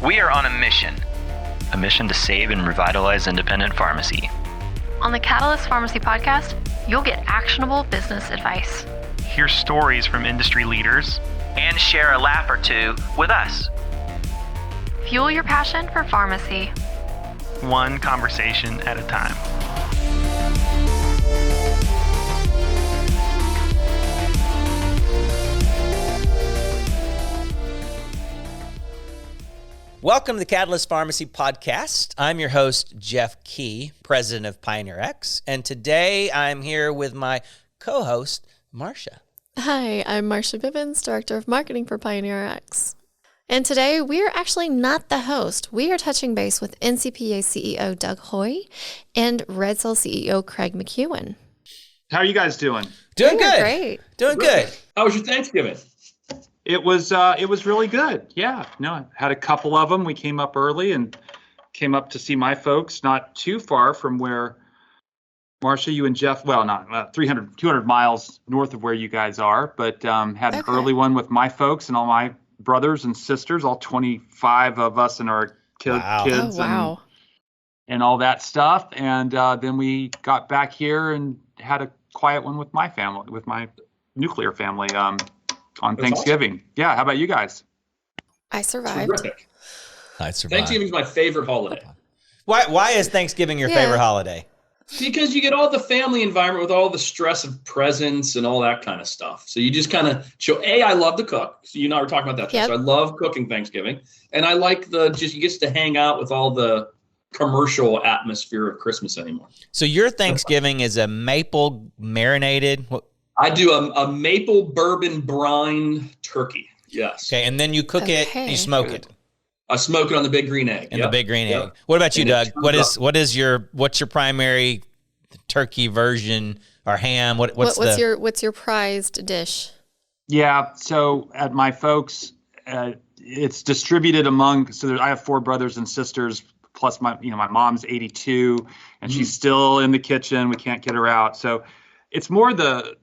We are on a mission to save and revitalize independent pharmacy. On the Catalyst Pharmacy podcast, you'll get actionable business advice. Hear stories from industry leaders. And share a laugh or two with us. Fuel your passion for pharmacy. One conversation at a time. Welcome to the Catalyst Pharmacy Podcast. I'm your host, Jeff Key, president of PioneerRx, and today I'm here with my co-host, Marsha. Hi, I'm Marsha Bivins, Director of Marketing for PioneerRx. And today we are actually not the host. We are touching base with NCPA CEO Doug Hoey and RedSail CEO Craig McEwen. How are you guys doing? Doing good. Great. Doing good. How was your Thanksgiving? It was really good. Yeah. No, I had a couple of them. We came up early and came up to see my folks, not too far from where Marsha, you and Jeff, well, not 200 miles north of where you guys are, but had an early one with my folks and all my brothers and sisters, all 25 of us and our kids and all that stuff. And then we got back here and had a quiet one with my family, with my nuclear family on Thanksgiving. Awesome. Yeah. How about you guys? I survived. Terrific. I survived. Thanksgiving is my favorite holiday. Why is Thanksgiving your favorite holiday? Because you get all the family environment with all the stress of presents and all that kind of stuff. So you just kind of show, I love to cook. So you and I were talking about that. Yep. So I love cooking Thanksgiving. And I like you get to hang out with all the commercial atmosphere of Christmas anymore. So your Thanksgiving is a maple marinated? I do a maple bourbon brine turkey. Yes. Okay. And then you cook it and you smoke it. I smoke it on the big green egg. The big green egg. What about you, Doug? What's your primary turkey version or ham? What's your prized dish? Yeah. So at my folks, it's distributed among. So I have 4 brothers and sisters, plus my mom's 82, and she's still in the kitchen. We can't get her out. So it's more the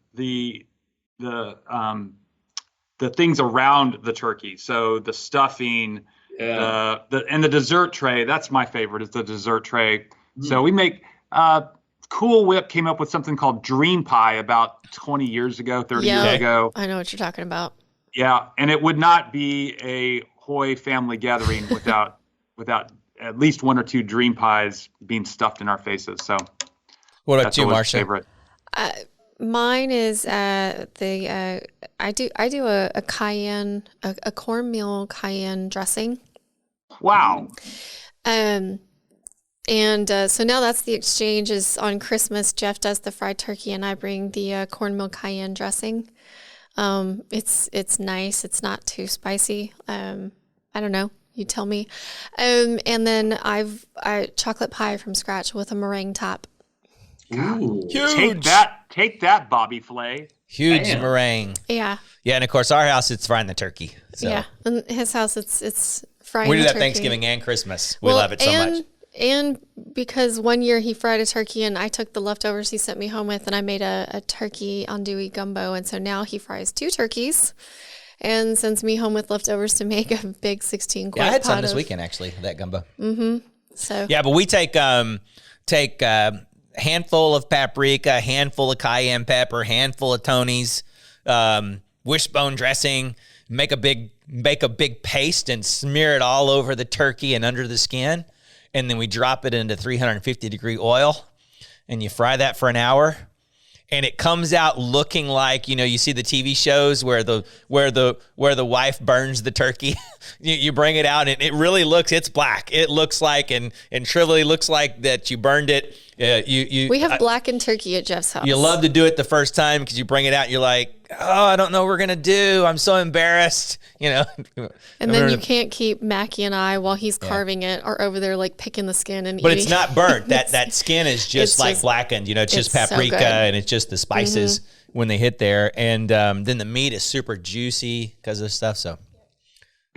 things around the turkey. So the stuffing. Yeah. And the dessert tray, that's my favorite, is the dessert tray. So we make Cool Whip came up with something called Dream Pie about 20 years ago, 30 years ago. I know what you're talking about. Yeah, and it would not be a Hoy family gathering without at least 1 or 2 Dream Pies being stuffed in our faces. So what about you, Marsha? Favorite. Mine is I do a cayenne, a cornmeal cayenne dressing. Wow. So now that's the exchange is on Christmas. Jeff does the fried turkey and I bring the cornmeal cayenne dressing. It's nice. It's not too spicy. I don't know. You tell me. And then I chocolate pie from scratch with a meringue top. Ooh, huge. Take that, Bobby Flay. Huge meringue. Yeah. Yeah, and of course our house it's frying the turkey. So. Yeah, in his house it's frying. We do that turkey. Thanksgiving and Christmas. We love it so much. And because one year he fried a turkey and I took the leftovers he sent me home with and I made a turkey andouille gumbo, and so now he fries 2 turkeys and sends me home with leftovers to make a big 16 quart. Yeah, I had some this weekend actually, that gumbo. Mm-hmm. So yeah, but we take handful of paprika, handful of cayenne pepper, handful of Tony's, wishbone dressing, make a big paste and smear it all over the turkey and under the skin. And then we drop it into 350 degree oil and you fry that for an hour. And it comes out looking like, you see the TV shows where the wife burns the turkey. you bring it out and it really it's black. It looks like and trivially looks like that you burned it. We have blackened turkey at Jeff's house. You love to do it the first time because you bring it out and you're like, oh, I don't know what we're going to do. I'm so embarrassed, And then you can't keep Mackie and I while he's carving it or over there like picking the skin and But eating. it's not burnt. That skin is just blackened. It's just paprika and it's just the spices when they hit there. And then the meat is super juicy because of stuff. So,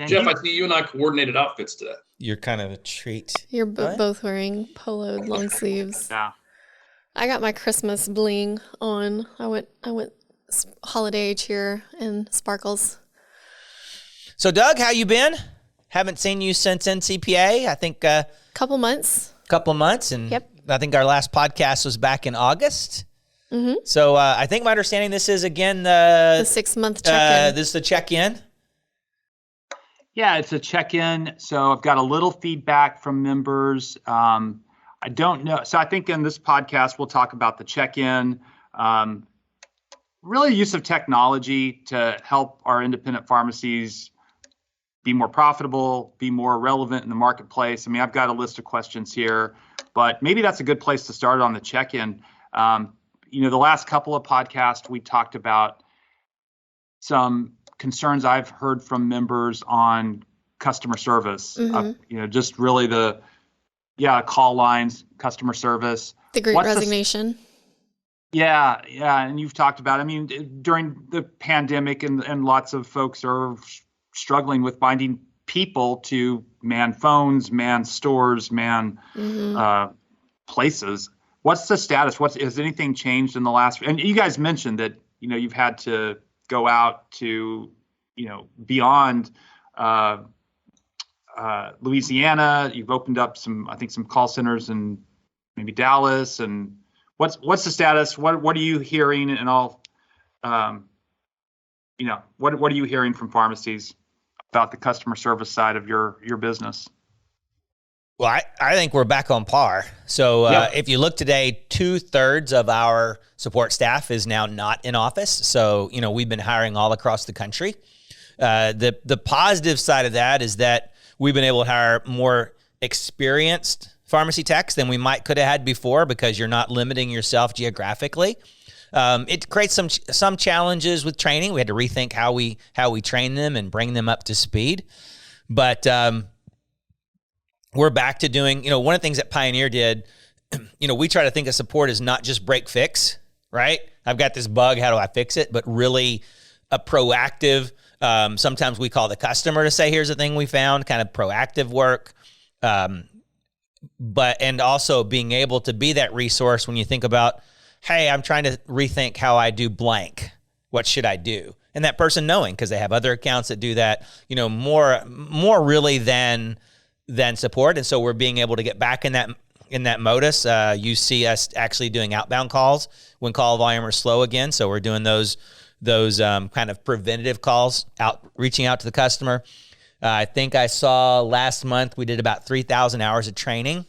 Jeff, I see you and I coordinated outfits today. You're kind of a treat. You're both wearing poloed long sleeves. Yeah. I got my Christmas bling on. I went holiday cheer and sparkles. So Doug, how you been? haven't seen you since NCPA. I think Couple months. And Yep. I think our last podcast was back in August. So I think my understanding, this is again The 6-month check-in. this is the check-in. Yeah, it's a check-in. So I've got a little feedback from members. I don't know. So I think in this podcast, we'll talk about the check-in, really use of technology to help our independent pharmacies be more profitable, be more relevant in the marketplace. I mean, I've got a list of questions here, but maybe that's a good place to start on the check-in. The last couple of podcasts, we talked about some concerns I've heard from members on customer service. Just really call lines, customer service. The Great Resignation. Yeah. And you've talked about, I mean, during the pandemic and lots of folks are struggling with finding people to man phones, man stores, man places. What's the status? Has anything changed in the last, and you guys mentioned that, you've had to go out to, beyond Louisiana. You've opened up some call centers in maybe Dallas. And what's the status? What are you hearing? And all, what are you hearing from pharmacies about the customer service side of your business? Well, I think we're back on par. So if you look today, 2/3 of our support staff is now not in office. So, we've been hiring all across the country. The positive side of that is that we've been able to hire more experienced pharmacy techs than we could have had before, because you're not limiting yourself geographically. It creates some challenges with training. We had to rethink how we train them and bring them up to speed. But we're back to doing, one of the things that Pioneer did, we try to think of support as not just break fix, right? I've got this bug, how do I fix it? But really a proactive, sometimes we call the customer to say, here's the thing we found, kind of proactive work. And also being able to be that resource when you think about, hey, I'm trying to rethink how I do blank. What should I do? And that person knowing, because they have other accounts that do that, more really than support. And so we're being able to get back in that modus. You see us actually doing outbound calls when call volume are slow again. So we're doing those kind of preventative calls, reaching out to the customer. I think I saw last month we did about 3,000 hours of training.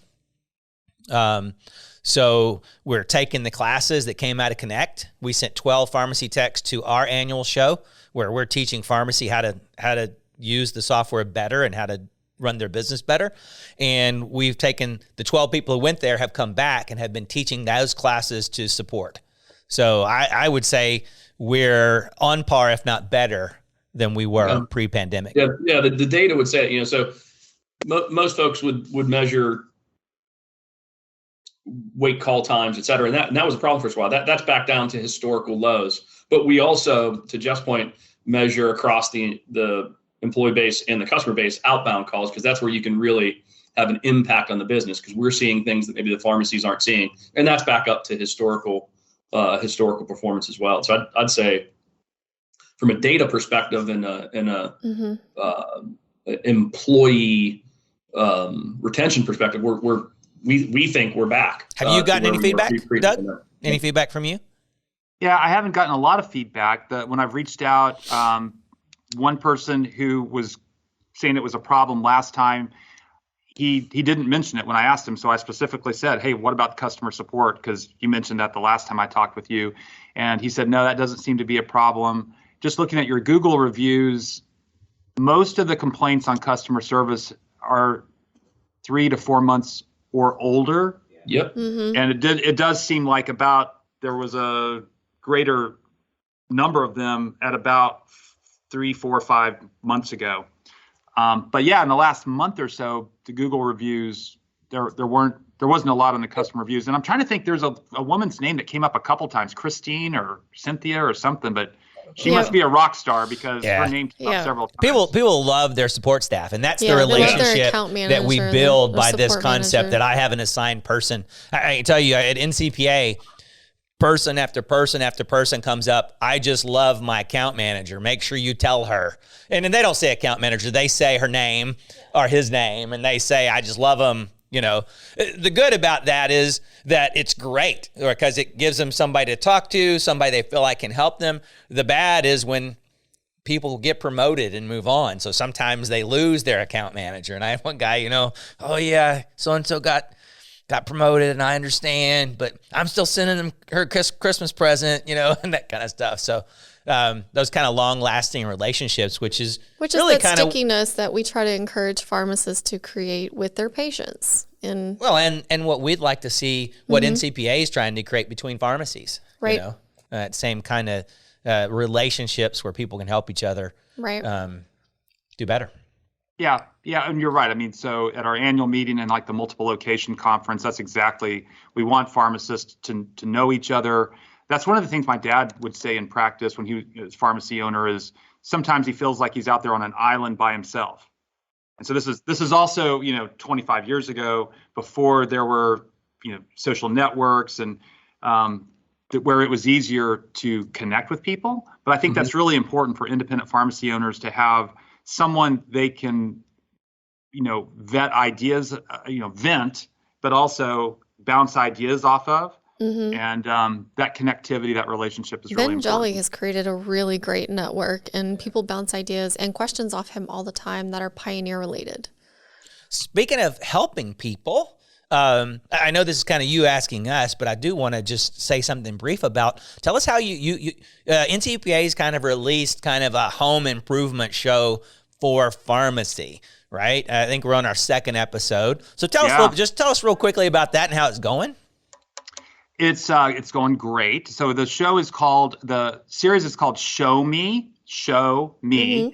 So we're taking the classes that came out of Connect. We sent 12 pharmacy techs to our annual show where we're teaching pharmacy how to use the software better and how to run their business better. And we've taken the 12 people who went there have come back and have been teaching those classes to support. So I would say we're on par, if not better, than we were pre-pandemic. Yeah. The data would say, so most folks would measure wait call times, et cetera. And that was a problem for us a while. That's back down to historical lows. But we also, to Jeff's point, measure across the employee base and the customer base outbound calls, because that's where you can really have an impact on the business, because we're seeing things that maybe the pharmacies aren't seeing. And that's back up to historical performance as well. So I'd say from a data perspective and a employee retention perspective, we think we're back. Have you gotten any feedback, Doug? Any feedback from you? Yeah, I haven't gotten a lot of feedback. When I've reached out, one person who was saying it was a problem last time, he didn't mention it when I asked him. So I specifically said, hey, what about customer support? Because you mentioned that the last time I talked with you. And he said, no, that doesn't seem to be a problem. Just looking at your Google reviews, most of the complaints on customer service are 3 to 4 months or older. Yep. Mm-hmm. And it does seem like there was a greater number of them at about 3, 4, 5 months ago. But yeah, in the last month or so, the Google reviews, there wasn't a lot on the customer reviews. And I'm trying to think, there's a woman's name that came up a couple times, Christine or Cynthia or something, but she must be a rock star, because her name came up several times. People love their support staff, and that's the relationship that we build by this concept that I have an assigned person. I can tell you at NCPA, person after person after person comes up, I just love my account manager. Make sure you tell her. And then they don't say account manager. They say her name or his name, and they say, I just love him. You know, the good about that is that it's great because it gives them somebody to talk to, somebody they feel like can help them. The bad is when people get promoted and move on. So sometimes they lose their account manager. And I have one guy, you know, oh yeah, so-and-so got promoted and I understand, but I'm still sending them her Christmas present, you know, and that kind of stuff. So those kind of long-lasting relationships, which is really that stickiness that we try to encourage pharmacists to create with their patients. And what we'd like to see, what NCPA is trying to create between pharmacies, right? You know, that same kind of relationships where people can help each other, right? Do better. Yeah, and you're right. I mean, so at our annual meeting and like the multiple location conference, that's exactly, we want pharmacists to know each other. That's one of the things my dad would say in practice when he was pharmacy owner is sometimes he feels like he's out there on an island by himself. And so this is also, you know, 25 years ago, before there were, you know, social networks and where it was easier to connect with people. But I think that's really important for independent pharmacy owners to have someone they can, you know, vet ideas, vent, but also bounce ideas off of. And that connectivity, that relationship is really important. Jolly has created a really great network, and people bounce ideas and questions off him all the time that are Pioneer related. Speaking of helping people, I know this is kind of you asking us, but I do want to just say something brief about, tell us how you NCPA's kind of released kind of a home improvement show for pharmacy, right? I think we're on our second episode. So tell us real quickly about that and how it's going. It's going great. So the series is called Show Me.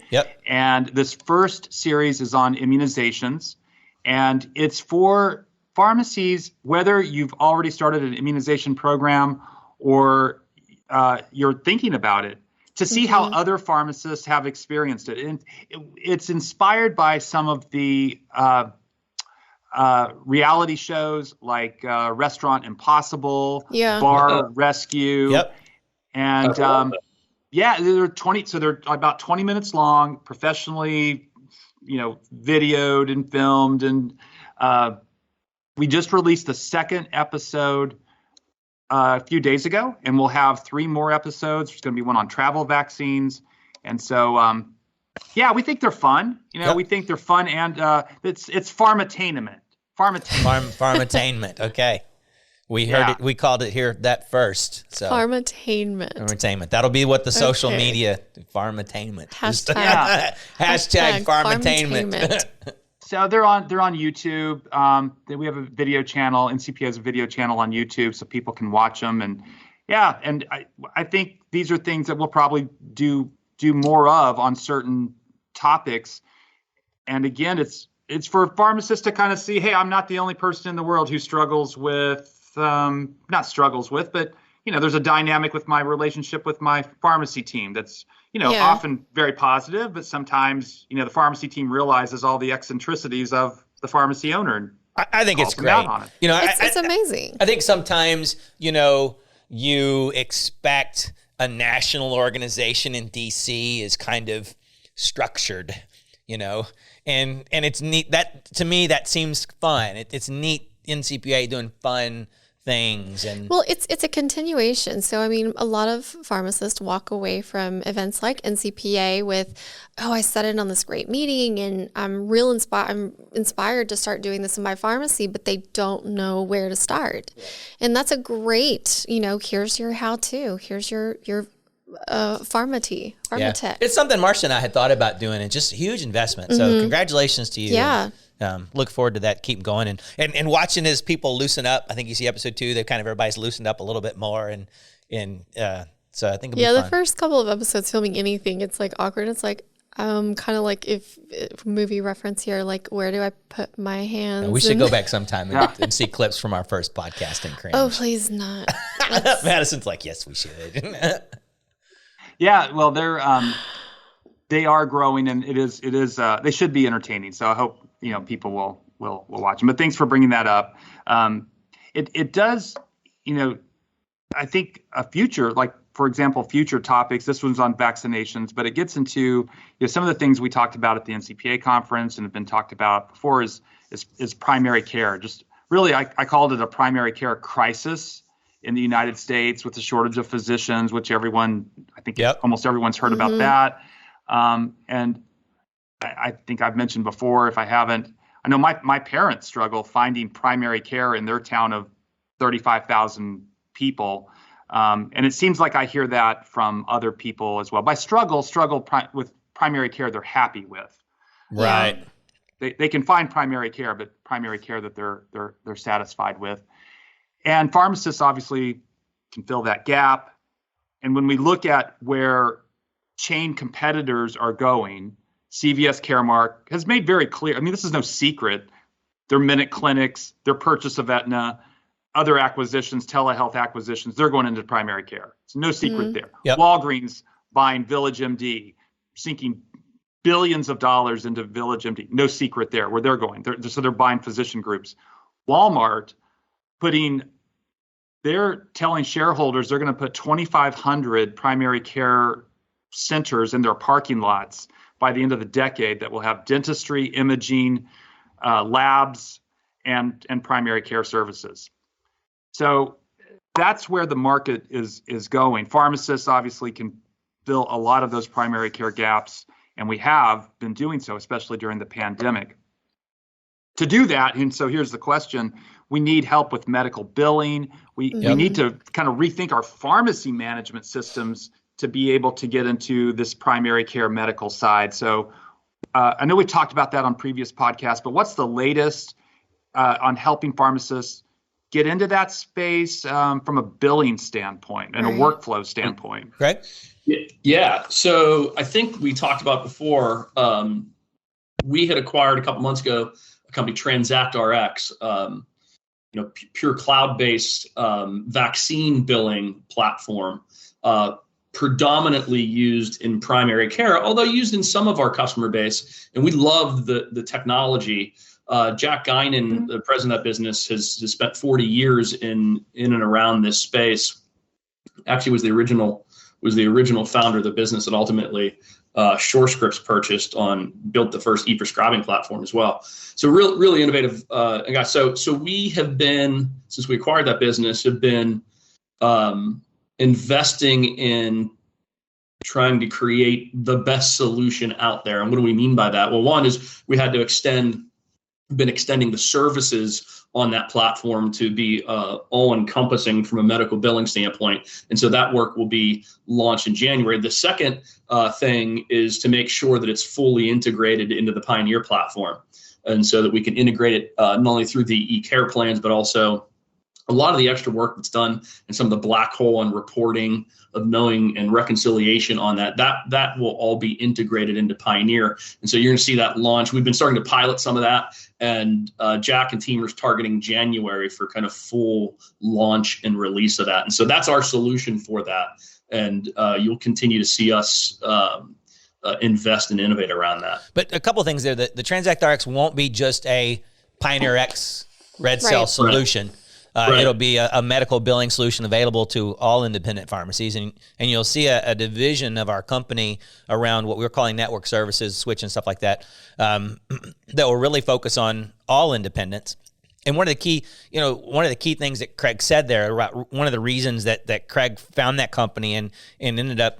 Yep. And this first series is on immunizations, and it's for pharmacies, whether you've already started an immunization program or you're thinking about it, to see how other pharmacists have experienced it. And it's inspired by some of the reality shows like Restaurant Impossible, Bar Rescue. Yep. And they're 20, so they're about 20 minutes long, professionally, you know, videoed and filmed. And we just released the second episode a few days ago, and we'll have 3 more episodes. There's going to be one on travel vaccines. And so, we think they're fun. You know, Yep. we think they're fun, and it's pharmatainment. Pharmatainment. Okay. We heard it. We called it here that first. So Pharmatainment. That'll be what the social media pharmatainment. Hashtag pharmatainment. So they're on YouTube. We have a video channel. NCPA has a video channel on YouTube, so people can watch them. And I think these are things that we'll probably do more of on certain topics. And again, it's for pharmacists to kind of see, hey, I'm not the only person in the world who struggles with, but, you know, there's a dynamic with my relationship with my pharmacy team that's, you know, often very positive, but sometimes, you know, the pharmacy team realizes all the eccentricities of the pharmacy owner. And I think it's great. You know, it's amazing. I think sometimes, you know, you expect a national organization in DC is kind of structured, you know, and it's neat. That to me, that seems fun. It's neat. NCPA doing fun things, and well, it's a continuation. So I mean, a lot of pharmacists walk away from events like NCPA with, oh, I sat in on this great meeting and I'm inspired to start doing this in my pharmacy, but they don't know where to start. And that's a great, you know, here's your how-to, here's your pharmatech. It's something Marsha and I had thought about doing, and just a huge investment. So congratulations to you. Yeah. Look forward to that. Keep going and watching as people loosen up. I think you see episode 2, they've kind of, everybody's loosened up a little bit more. And so I think it'll be fun. The first couple of episodes filming anything, it's like awkward. It's like, kind of like if movie reference here, like where do I put my hands? We should go back sometime and see clips from our first podcasting cringe. Oh, please not. Madison's like, yes, we should. Yeah, well, they are growing, and it is they should be entertaining. So I hope, you know, people will watch them. But thanks for bringing that up. It does, you know, I think a future, like for example, future topics, this one's on vaccinations, but it gets into some of the things we talked about at the NCPA conference and have been talked about before is primary care. Just really, I called it a primary care crisis in the United States with the shortage of physicians, which everyone, I think almost everyone's heard about that. And I think I've mentioned before, if I haven't, I know my parents struggle finding primary care in their town of 35,000 people. And it seems like I hear that from other people as well. By struggle with primary care they're happy with. Right. They can find primary care, but primary care that they're satisfied with. And pharmacists obviously can fill that gap. And when we look at where chain competitors are going, CVS Caremark has made very clear, I mean, this is no secret, their Minute Clinics, their purchase of Aetna, other acquisitions, telehealth acquisitions, they're going into primary care. It's no secret there. Yep. Walgreens buying Village MD, sinking billions of dollars into Village MD. No secret there where they're going. They're buying physician groups. Walmart they're telling shareholders they're going to put 2,500 primary care centers in their parking lots by the end of the decade that will have dentistry, imaging, labs, and primary care services. So that's where the market is going. Pharmacists obviously can fill a lot of those primary care gaps, and we have been doing so, especially during the pandemic. To do that, and so here's the question, we need help with medical billing. We need to kind of rethink our pharmacy management systems to be able to get into this primary care medical side. So I know we talked about that on previous podcasts, but what's the latest on helping pharmacists get into that space from a billing standpoint and a workflow standpoint? Right. Yeah. So I think we talked about before, we had acquired a couple months ago a company, TransactRx, pure cloud-based vaccine billing platform, predominantly used in primary care, although used in some of our customer base. And we love the technology. Jack Guinan, the president of that business, has spent 40 years in and around this space. Actually was the original founder of the business that ultimately SureScripts built the first e-prescribing platform as well. So really innovative guy. So we have been, since we acquired that business, have been investing in trying to create the best solution out there. And what do we mean by that? Well, one is we had to been extending the services on that platform to be all-encompassing from a medical billing standpoint. And so that work will be launched in January. The second thing is to make sure that it's fully integrated into the Pioneer platform. And so that we can integrate it not only through the e-care plans, but also a lot of the extra work that's done and some of the black hole and reporting of knowing and reconciliation on that will all be integrated into Pioneer. And so you're going to see that launch. We've been starting to pilot some of that, and Jack and team are targeting January for kind of full launch and release of that. And so that's our solution for that. And you'll continue to see us invest and innovate around that. But a couple of things there. The TransactRx won't be just a PioneerRx RedSail solution. It'll be a medical billing solution available to all independent pharmacies. And you'll see a division of our company around what we're calling network services, switch and stuff like that, that will really focus on all independents. And one of the key things that Craig said there, one of the reasons that Craig found that company and ended up,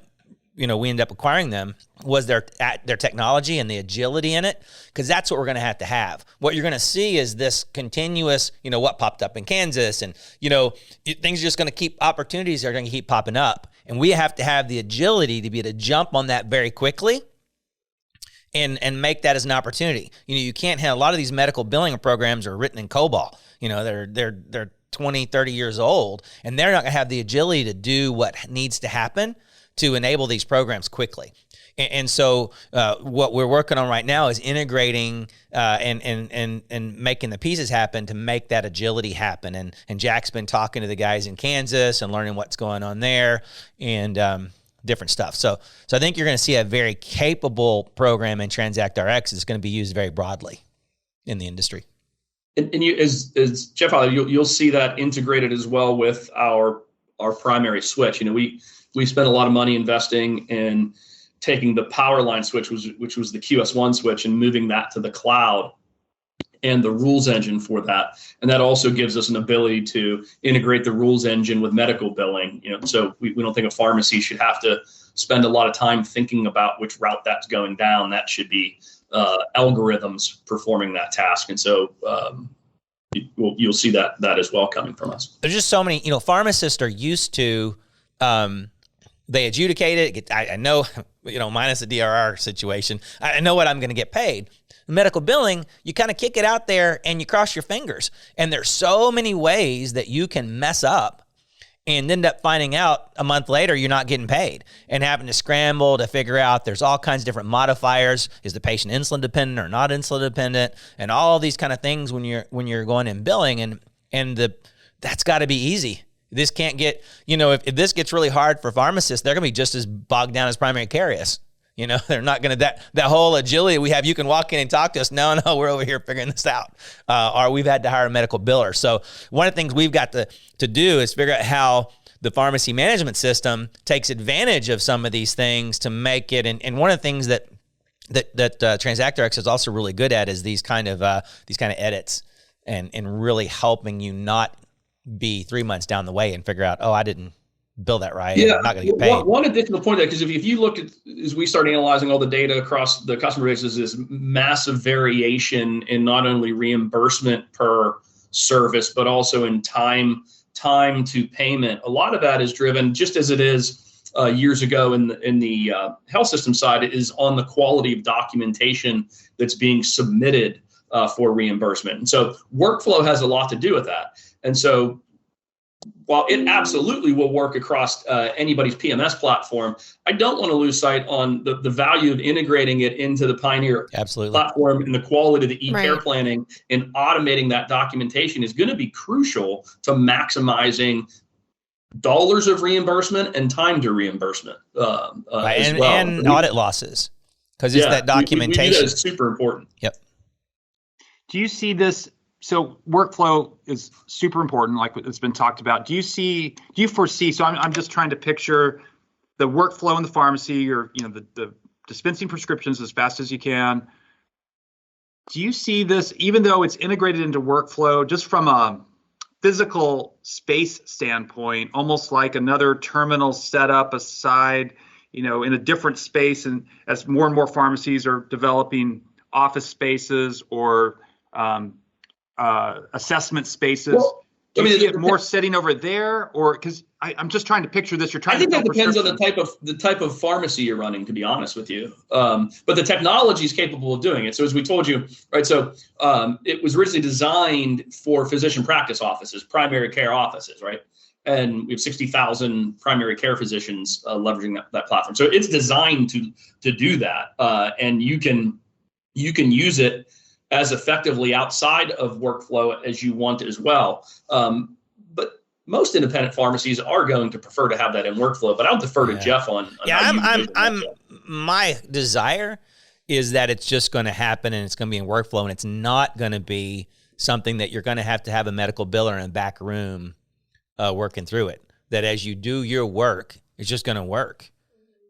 we ended up acquiring them, was their technology and the agility in it, because that's what we're going to have. What you're going to see is this continuous, what popped up in Kansas, and things are just going to keep, opportunities are going to keep popping up, and we have to have the agility to be able to jump on that very quickly and make that as an opportunity. You can't have, a lot of these medical billing programs are written in COBOL. They're 20, 30 years old, and they're not going to have the agility to do what needs to happen to enable these programs quickly. And so what we're working on right now is integrating and making the pieces happen to make that agility happen. And Jack's been talking to the guys in Kansas and learning what's going on there and different stuff. So I think you're going to see a very capable program in TransactRx is going to be used very broadly in the industry. And you, as Jeff, you'll see that integrated as well with our our primary switch. We spent a lot of money investing in taking the power line switch, which was the QS1 switch, and moving that to the cloud and the rules engine for that. And that also gives us an ability to integrate the rules engine with medical billing. So we don't think a pharmacy should have to spend a lot of time thinking about which route that's going down. That should be algorithms performing that task. And so you'll see that as well coming from us. There's just so many, pharmacists are used to, they adjudicate it. I know, minus the DRR situation, I know what I'm going to get paid. Medical billing, you kind of kick it out there and you cross your fingers. And there's so many ways that you can mess up and end up finding out a month later you're not getting paid and having to scramble to figure out there's all kinds of different modifiers. Is the patient insulin dependent or not insulin dependent? And all these kind of things when you're going in billing, and that's got to be easy. This can't get, if this gets really hard for pharmacists, they're going to be just as bogged down as primary care is. They're not going to, that whole agility we have, you can walk in and talk to us. No, we're over here figuring this out. Or we've had to hire a medical biller. So one of the things we've got to do is figure out how the pharmacy management system takes advantage of some of these things to make it. And one of the things that TransactRx is also really good at is these kind of edits and really helping you not be 3 months down the way and figure out, I didn't bill that right. Yeah, I'm not going to get paid. One additional point to that, because if you look at, as we start analyzing all the data across the customer bases, is massive variation in not only reimbursement per service, but also in time to payment. A lot of that is driven, just as it is years ago in the health system side, is on the quality of documentation that's being submitted for reimbursement. And so workflow has a lot to do with that. And so while it absolutely will work across anybody's PMS platform, I don't want to lose sight on the value of integrating it into the Pioneer platform, and the quality of the e-care planning and automating that documentation is going to be crucial to maximizing dollars of reimbursement and time to reimbursement and audit losses, because it's that documentation. We do that is super important. Yep. Do you see this? So workflow is super important, like it's been talked about. Do you foresee, so I'm just trying to picture the workflow in the pharmacy, or the dispensing prescriptions as fast as you can. Do you see this, even though it's integrated into workflow, just from a physical space standpoint, almost like another terminal set up aside, in a different space, and as more and more pharmacies are developing office spaces or assessment spaces? Well, do you see it more sitting over there, or because I'm just trying to picture this? I think that depends on the type of pharmacy you're running, to be honest with you. But the technology is capable of doing it. So as we told you, right? So it was originally designed for physician practice offices, primary care offices, right? And we have 60,000 primary care physicians leveraging that platform. So it's designed to do that, and you can use it as effectively outside of workflow as you want as well. But most independent pharmacies are going to prefer to have that in workflow, but I'll defer to Jeff on my desire is that it's just going to happen and it's going to be in workflow, and it's not going to be something that you're going to have a medical biller in a back room working through it. That as you do your work, it's just going to work,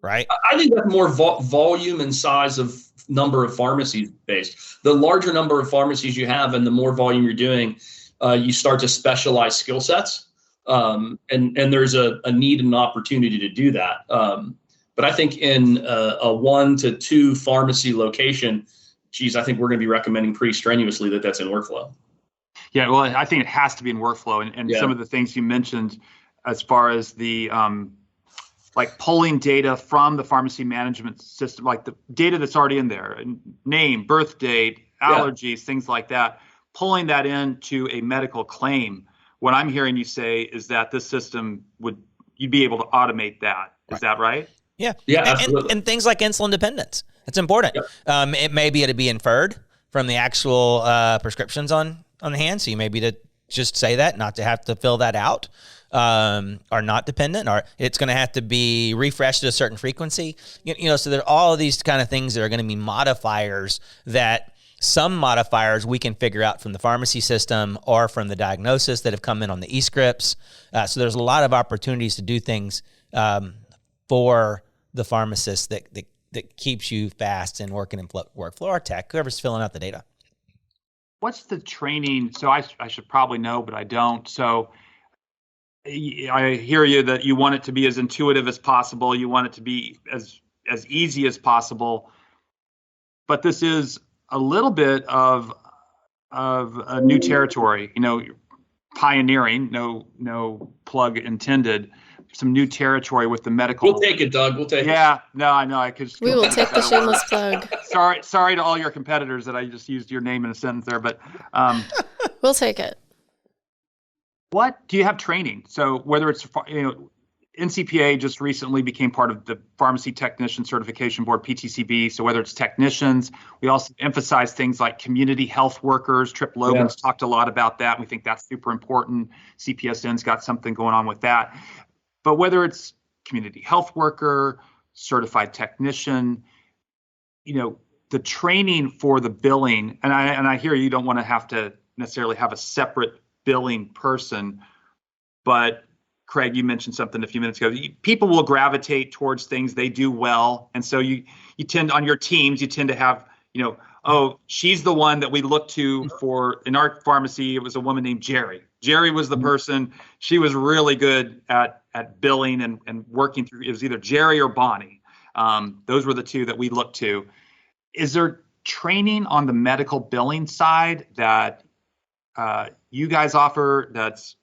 right? I think that's more volume and size of number of pharmacies based. The larger number of pharmacies you have and the more volume you're doing, you start to specialize skill sets. And there's a need and an opportunity to do that. But I think in a 1 to 2 pharmacy location, I think we're going to be recommending pretty strenuously that that's in workflow. Yeah, well, I think it has to be in workflow. And some of the things you mentioned as far as the like pulling data from the pharmacy management system, like the data that's already in there, name, birth date, allergies, things like that, pulling that into a medical claim. What I'm hearing you say is that this system you'd be able to automate that. Is that right? Yeah. Yeah, absolutely. And things like insulin dependence. That's important. Yep. It may be inferred from the actual prescriptions on hand. So you may be to just say that, not to have to fill that out. Are not dependent, or it's going to have to be refreshed at a certain frequency. So there are all of these kind of things that are going to be modifiers that Some modifiers we can figure out from the pharmacy system or from the diagnosis that have come in on the e-scripts. So there's a lot of opportunities to do things for the pharmacist that keeps you fast and working in workflow or tech, whoever's filling out the data. What's the training? So I should probably know, but I don't. So I hear you that you want it to be as intuitive as possible. You want it to be as easy as possible. But this is a little bit of a new territory, pioneering, no plug intended, some new territory with the medical. We'll take it, Doug. We'll take it. Yeah, no, I know. I could. We will take the shameless plug. Sorry to all your competitors that I just used your name in a sentence there, but we'll take it. What do you have training? So whether it's NCPA just recently became part of the Pharmacy Technician Certification Board, PTCB. So whether it's technicians, we also emphasize things like community health workers. Trip Logan's talked a lot about that. We think that's super important. CPSN's got something going on with that. But whether it's community health worker, certified technician, the training for the billing, and I hear you don't want to have to necessarily have a separate billing person, but Craig, you mentioned something a few minutes ago. People will gravitate towards things they do well. And so you tend, on your teams, you tend to have, oh, she's the one that we look to for, in our pharmacy, it was a woman named Jerry. Jerry was the person, she was really good at billing and working through, it was either Jerry or Bonnie. Those were the two that we looked to. Is there training on the medical billing side that you guys offer that's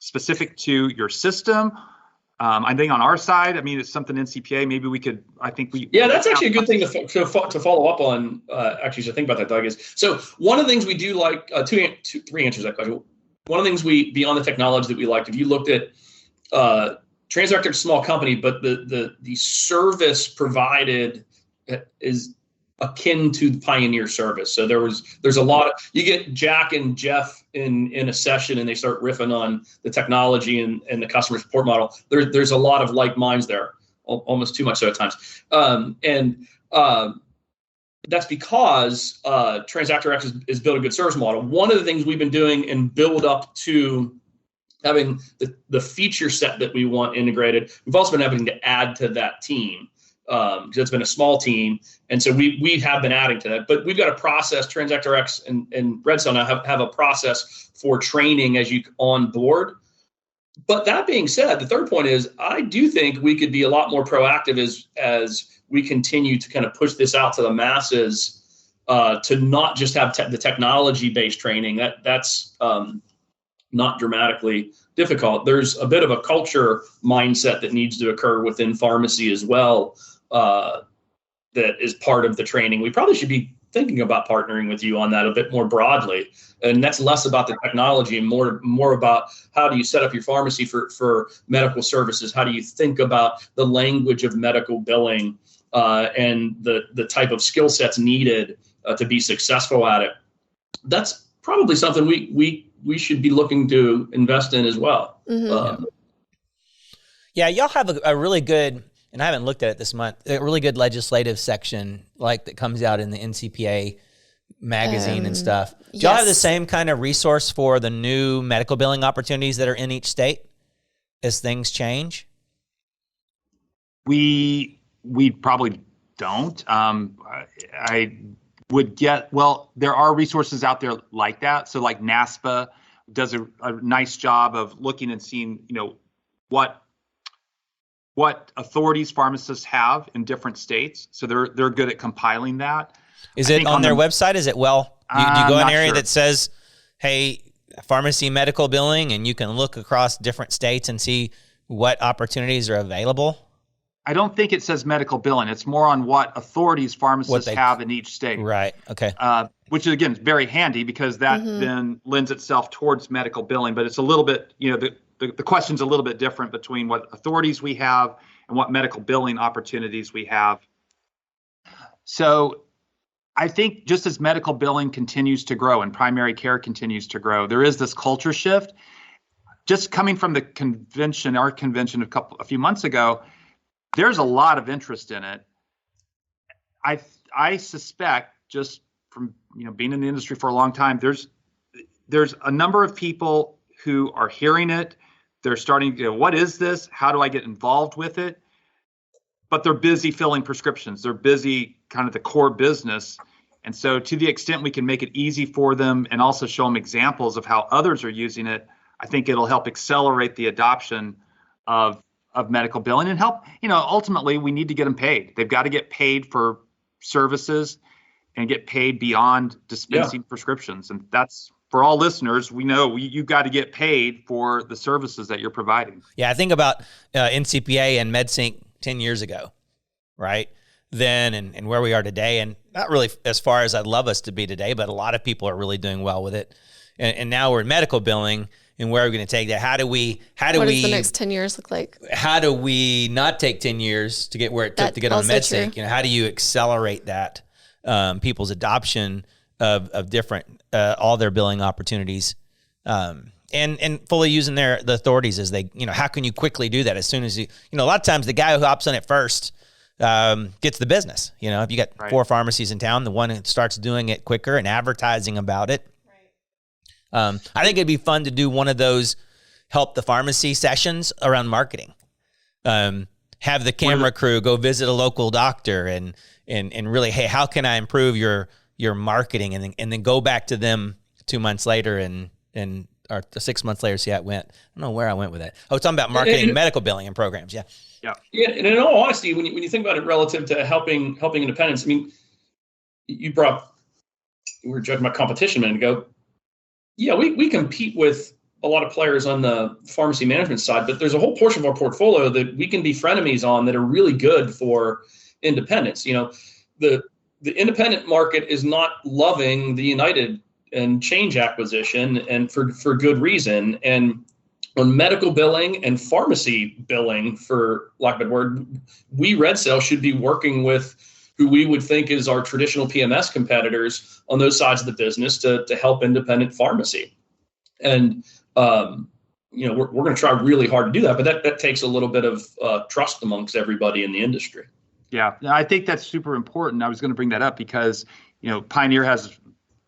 specific to your system? I think on our side, it's something NCPA, maybe we could, Yeah, that's actually a good thing to follow up on, actually, so think about that, Doug, is, so one of the things we do like, three answers to that question. One of the things beyond the technology that we liked, if you looked at TransactRx, small company, but the service provided is akin to the Pioneer service. So there's a lot of, you get Jack and Jeff in a session and they start riffing on the technology and the customer support model. There's a lot of like minds there, almost too much so at times. That's because TransactRx is built a good service model. One of the things we've been doing and build up to having the feature set that we want integrated, we've also been having to add to that team. Because it's been a small team, and so we have been adding to that. But we've got a process. TransactRx and RedSail now have a process for training as you on board. But that being said, the third point is I do think we could be a lot more proactive as we continue to kind of push this out to the masses, to not just have the technology-based training. That's not dramatically difficult. There's a bit of a culture mindset that needs to occur within pharmacy as well. That is part of the training. We probably should be thinking about partnering with you on that a bit more broadly. And that's less about the technology and more about how do you set up your pharmacy for medical services? How do you think about the language of medical billing and the type of skill sets needed to be successful at it? That's probably something we should be looking to invest in as well. Mm-hmm. Yeah, y'all have a really good, and I haven't looked at it this month, a really good legislative section that comes out in the NCPA magazine and stuff. Do y'all have the same kind of resource for the new medical billing opportunities that are in each state as things change? We probably don't. I would there are resources out there like that. So like NASPA does a nice job of looking and seeing, what authorities pharmacists have in different states. So they're good at compiling that. Is it on their website? Is it do you go in an area that says, hey, pharmacy medical billing, and you can look across different states and see what opportunities are available? I don't think it says medical billing. It's more on what authorities pharmacists have in each state. Right. Okay. Which again is very handy because that then lends itself towards medical billing. But it's a little bit, the question's a little bit different between what authorities we have and what medical billing opportunities we have. So I think just as medical billing continues to grow and primary care continues to grow, there is this culture shift. Just coming from the convention, our convention a few months ago, there's a lot of interest in it. I suspect just from being in the industry for a long time, there's a number of people who are hearing it. They're starting to go, what is this? How do I get involved with it? But they're busy filling prescriptions. They're busy kind of the core business. And so to the extent we can make it easy for them and also show them examples of how others are using it, I think it'll help accelerate the adoption of medical billing and help, ultimately we need to get them paid. They've got to get paid for services and get paid beyond dispensing prescriptions. And that's, for all listeners, we know you got to get paid for the services that you're providing. Yeah, I think about NCPA and MedSync 10 years ago, right? Then and where we are today, and not really as far as I'd love us to be today, but a lot of people are really doing well with it. And now we're in medical billing, and where are we going to take that? How do we? What does the next 10 years look like? How do we not take 10 years to get where it took to get on MedSync? How do you accelerate that people's adoption of different all their billing opportunities, and fully using the authorities as they, how can you quickly do that as soon as a lot of times the guy who hops on it first gets the business. If you got 4 pharmacies in town, the one that starts doing it quicker and advertising about it. I think it'd be fun to do one of those help the pharmacy sessions around marketing. Have the camera crew go visit a local doctor and really, hey, how can I improve your marketing, and then go back to them 2 months later or 6 months later, see how it went. I don't know where I went with that. I was talking about marketing, medical billing, and programs. Yeah. And in all honesty, when you think about it relative to helping independents, I mean, we were judging about competition a minute ago. Yeah, we compete with a lot of players on the pharmacy management side, but there's a whole portion of our portfolio that we can be frenemies on that are really good for independents. The independent market is not loving the United and Change acquisition, and for good reason. And on medical billing and pharmacy billing, for lack of a better word, we RedSail should be working with who we would think is our traditional PMS competitors on those sides of the business to help independent pharmacy. And we're going to try really hard to do that, but that takes a little bit of trust amongst everybody in the industry. Yeah, I think that's super important. I was going to bring that up because, Pioneer has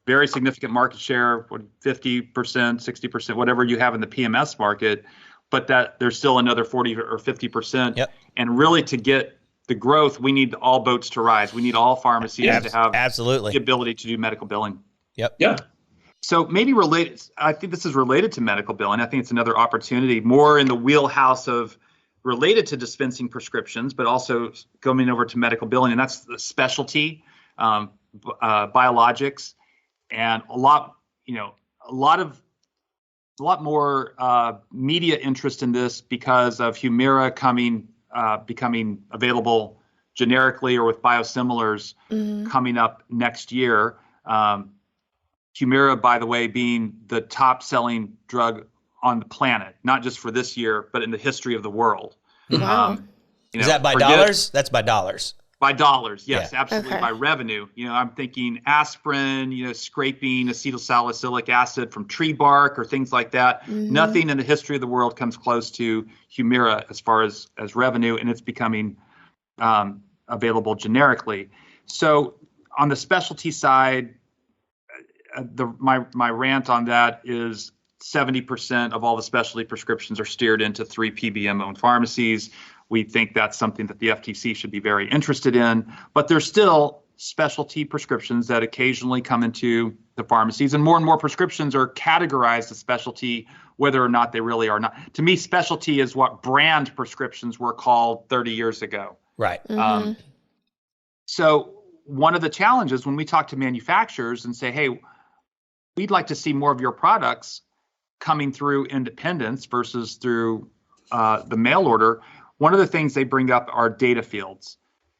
very significant market share, 50%, 60%, whatever you have in the PMS market, but that there's still another 40 or 50%. Yep. And really to get the growth, we need all boats to rise. We need all pharmacies to have the ability to do medical billing. Yep. Yeah. So maybe I think this is related to medical billing. I think it's another opportunity more in the wheelhouse of related to dispensing prescriptions, but also going over to medical billing, and that's the specialty, biologics, and a lot more media interest in this because of Humira becoming available generically or with biosimilars coming up next year. Humira, by the way, being the top selling drug on the planet, not just for this year, but in the history of the world. Wow. Is that by dollars? That's by dollars. By dollars, yes, Yeah. absolutely. Okay. By revenue. I'm thinking aspirin, scraping acetylsalicylic acid from tree bark or things like that. Nothing in the history of the world comes close to Humira as far as revenue, and it's becoming available generically. So on the specialty side, my rant on that is 70% of all the specialty prescriptions are steered into 3 PBM-owned pharmacies. We think that's something that the FTC should be very interested in, but there's still specialty prescriptions that occasionally come into the pharmacies, and more prescriptions are categorized as specialty, whether or not they really are not. To me, specialty is what brand prescriptions were called 30 years ago. Right. So one of the challenges when we talk to manufacturers and say, hey, we'd like to see more of your products coming through independents versus through the mail order, one of the things they bring up are data fields.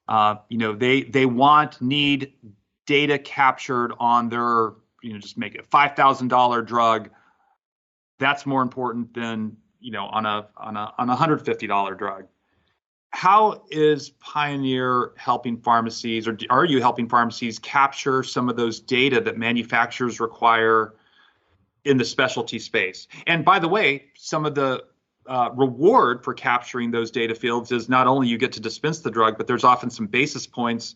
They need data captured on their, just make it $5,000 drug. That's more important than, on a $150 drug. How is Pioneer helping pharmacies, or are you helping pharmacies capture some of those data that manufacturers require in the specialty space? And by the way, some of the reward for capturing those data fields is not only you get to dispense the drug, but there's often some basis points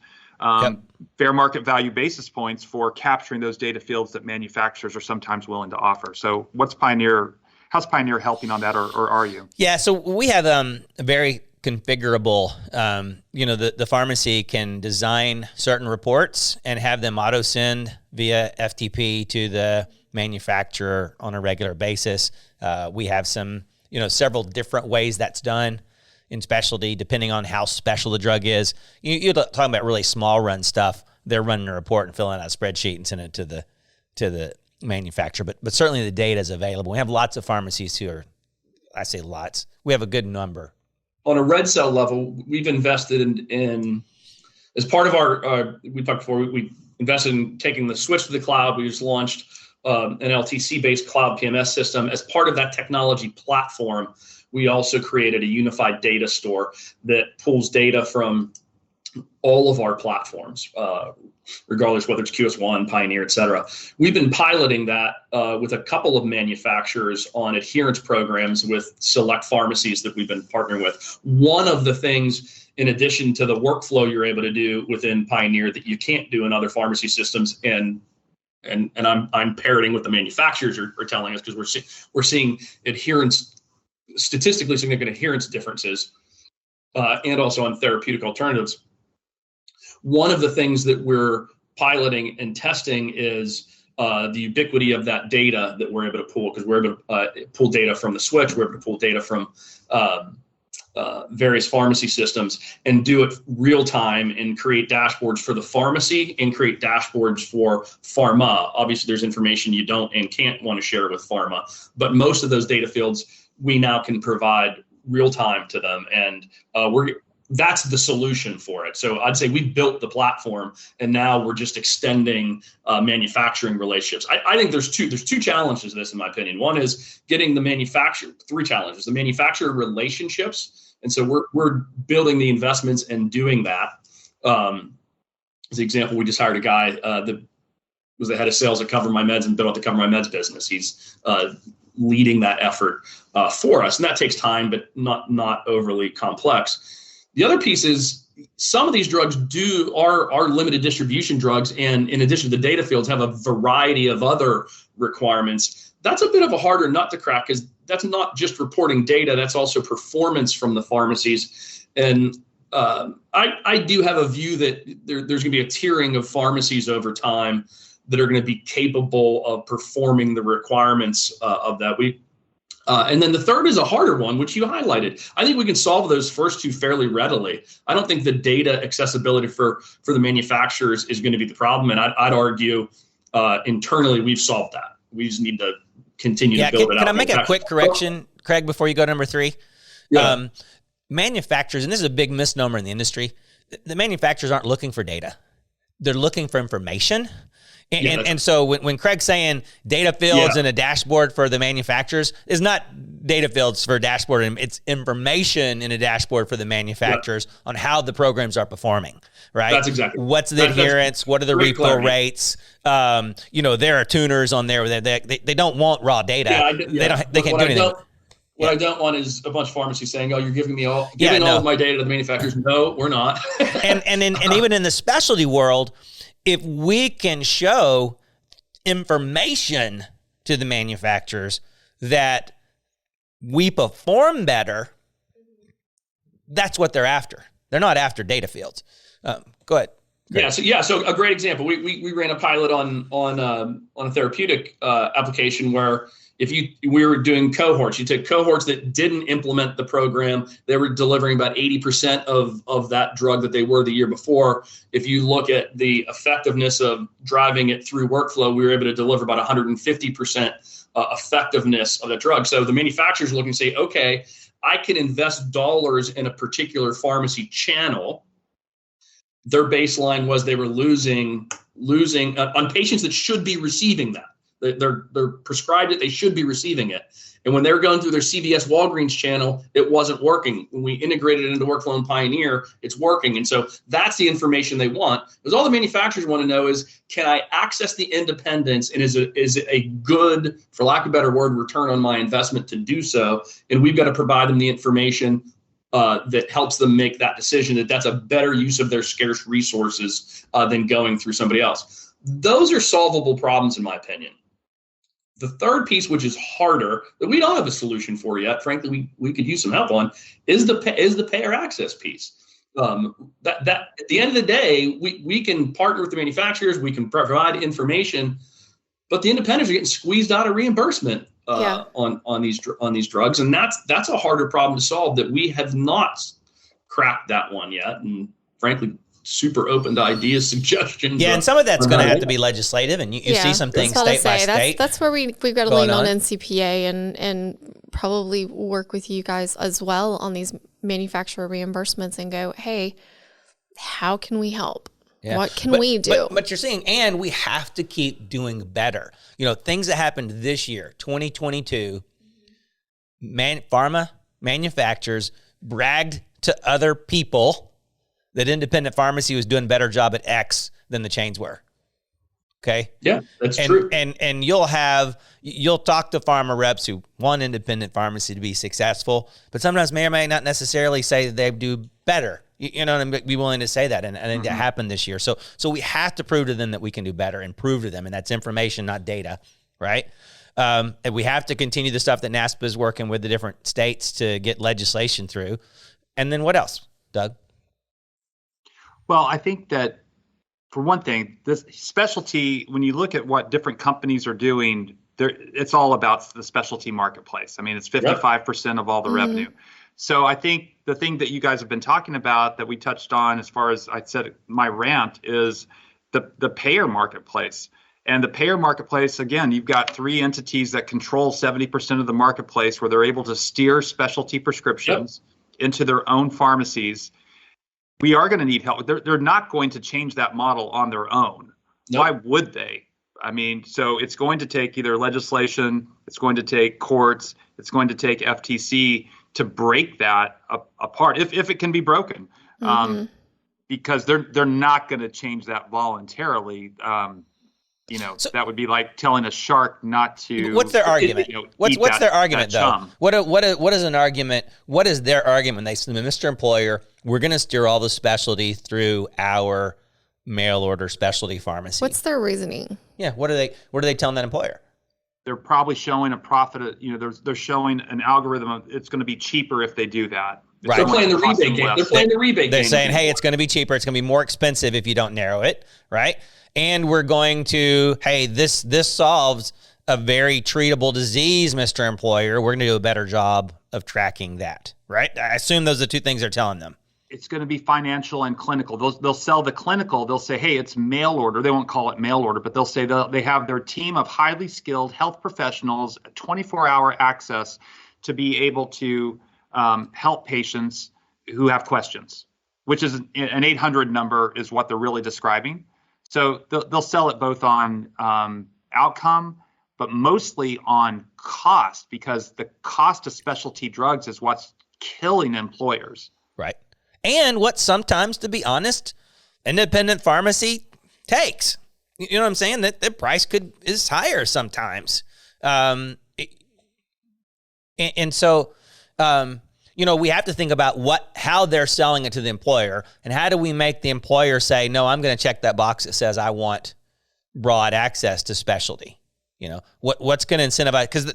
fair market value basis points for capturing those data fields that manufacturers are sometimes willing to offer. So how's Pioneer helping on that, or are you? Yeah, so we have a very configurable, the pharmacy can design certain reports and have them auto send via FTP to the manufacturer on a regular basis. We have several different ways that's done in specialty, depending on how special the drug is. You're talking about really small run stuff. They're running a report and filling out a spreadsheet and sending it to the manufacturer. But certainly the data is available. We have lots of pharmacies I say lots. We have a good number. On a RedSail level, we've invested in as part of our, we talked before, we invested in taking the switch to the cloud. We just launched an LTC-based cloud PMS system. As part of that technology platform, we also created a unified data store that pulls data from all of our platforms, regardless whether it's QS1, Pioneer, et cetera. We've been piloting that with a couple of manufacturers on adherence programs with select pharmacies that we've been partnering with. One of the things, in addition to the workflow you're able to do within Pioneer that you can't do in other pharmacy systems, and I'm parroting what the manufacturers are telling us, because we're seeing adherence, statistically significant adherence differences, and also on therapeutic alternatives. One of the things that we're piloting and testing is the ubiquity of that data that we're able to pull, because we're able to pull data from the switch, we're able to pull data from various pharmacy systems and do it real time and create dashboards for the pharmacy and create dashboards for pharma. Obviously, there's information you don't and can't want to share with pharma, but most of those data fields we now can provide real time to them, and that's the solution for it. So I'd say we built the platform, and now we're just extending manufacturing relationships. I think there's two challenges to this, in my opinion. One is getting the three challenges: the manufacturer relationships, and so we're building the investments and doing that. As an example, we just hired a guy that was the head of sales at Cover My Meds and built out the Cover My Meds business. He's leading that effort for us, and that takes time, but not overly complex. The other piece is some of these drugs are limited distribution drugs, and in addition to the data fields, have a variety of other requirements. That's a bit of a harder nut to crack, because that's not just reporting data, that's also performance from the pharmacies. And I do have a view that there's going to be a tiering of pharmacies over time that are going to be capable of performing the requirements of that. And then the third is a harder one, which you highlighted. I think we can solve those first two fairly readily. I don't think the data accessibility for the manufacturers is going to be the problem. And I'd argue internally we've solved that. We just need to continue to build it out. Can I make a quick correction, Craig, before you go to number three? Yeah. Manufacturers, and this is a big misnomer in the industry, the manufacturers aren't looking for data. They're looking for information. And so when Craig's saying data fields and a dashboard for the manufacturers, is not data fields for a dashboard, it's information in a dashboard for the manufacturers on how the programs are performing, right? That's exactly. What's the adherence? What are the refill rates? There are tuners on there. They don't want raw data. They can't do anything. What I don't want is a bunch of pharmacies saying, "Oh, you're giving me all of my data to the manufacturers." No, we're not. and even in the specialty world, if we can show information to the manufacturers that we perform better, that's what they're after. They're not after data fields. Go ahead. So a great example. We ran a pilot on a therapeutic application where we were doing cohorts. You take cohorts that didn't implement the program. They were delivering about 80% of that drug that they were the year before. If you look at the effectiveness of driving it through workflow, we were able to deliver about 150% effectiveness of the drug. So the manufacturers are looking to say, okay, I can invest dollars in a particular pharmacy channel. Their baseline was they were losing on patients that should be receiving that. They're prescribed it, they should be receiving it. And when they're going through their CVS Walgreens channel, it wasn't working. When we integrated it into Workflow and Pioneer, it's working. And so that's the information they want. Because all the manufacturers want to know is, can I access the independence, and is it a good, for lack of a better word, return on my investment to do so? And we've got to provide them the information that helps them make that decision, that that's a better use of their scarce resources than going through somebody else. Those are solvable problems, in my opinion. The third piece, which is harder, that we don't have a solution for yet, frankly, we could use some help on, is the payer access piece. That at the end of the day, we can partner with the manufacturers, we can provide information, but the independents are getting squeezed out of reimbursement on these drugs, and that's a harder problem to solve that we have not cracked that one yet. And frankly, super open to ideas, suggestions. Yeah, and some of that's going to have to be legislative, and you see some things state by state. That's where we've got to lean on NCPA and probably work with you guys as well on these manufacturer reimbursements and go, hey, how can we help? Yeah. What can we do? But you're seeing, and we have to keep doing better. Things that happened this year, 2022, pharma manufacturers bragged to other people that independent pharmacy was doing a better job at X than the chains were. Okay. Yeah, that's true. And you'll talk to pharma reps who want independent pharmacy to be successful, but sometimes may or may not necessarily say that they do better. You know, and be willing to say that. And I think that happened this year. So we have to prove to them that we can do better and prove to them. And that's information, not data. Right. And we have to continue the stuff that NASPA is working with the different states to get legislation through. And then what else, Doug? Well, I think that for one thing, this specialty, when you look at what different companies are doing, it's all about the specialty marketplace. I mean, it's 55% of all the revenue. So I think the thing that you guys have been talking about that we touched on, as far as I said, my rant, is the payer marketplace. And the payer marketplace, again, you've got three entities that control 70% of the marketplace, where they're able to steer specialty prescriptions into their own pharmacies. We are going to need help. They're not going to change that model on their own. Nope. Why would they? I mean, so it's going to take either legislation, it's going to take courts, it's going to take FTC to break that apart, if it can be broken, because they're not going to change that voluntarily. So that would be like telling a shark not to. What's their argument? What's their argument though? What is an argument? What is their argument when they say, Mr. Employer, we're going to steer all the specialty through our mail order specialty pharmacy? What's their reasoning? Yeah, what are they telling that employer? They're probably showing a profit. They're showing an algorithm of it's going to be cheaper if they do that. Right. They're playing the rebate game. They're playing the rebate game. They're saying, hey, it's going to be cheaper. It's going to be more expensive if you don't narrow it, right? And we're going to, hey, this solves a very treatable disease, Mr. Employer. We're going to do a better job of tracking that, right? I assume those are the two things they're telling them. It's going to be financial and clinical. They'll sell the clinical. They'll say, hey, it's mail order. They won't call it mail order, but they'll say they have their team of highly skilled health professionals, 24-hour access to be able to help patients who have questions, which is an 800 number is what they're really describing. So they'll sell it both on outcome, but mostly on cost, because the cost of specialty drugs is what's killing employers. Right. And what sometimes, to be honest, independent pharmacy takes. You know what I'm saying? That the price is higher sometimes. So we have to think about how they're selling it to the employer, and how do we make the employer say, no, I'm going to check that box that says I want broad access to specialty. What's going to incentivize? Because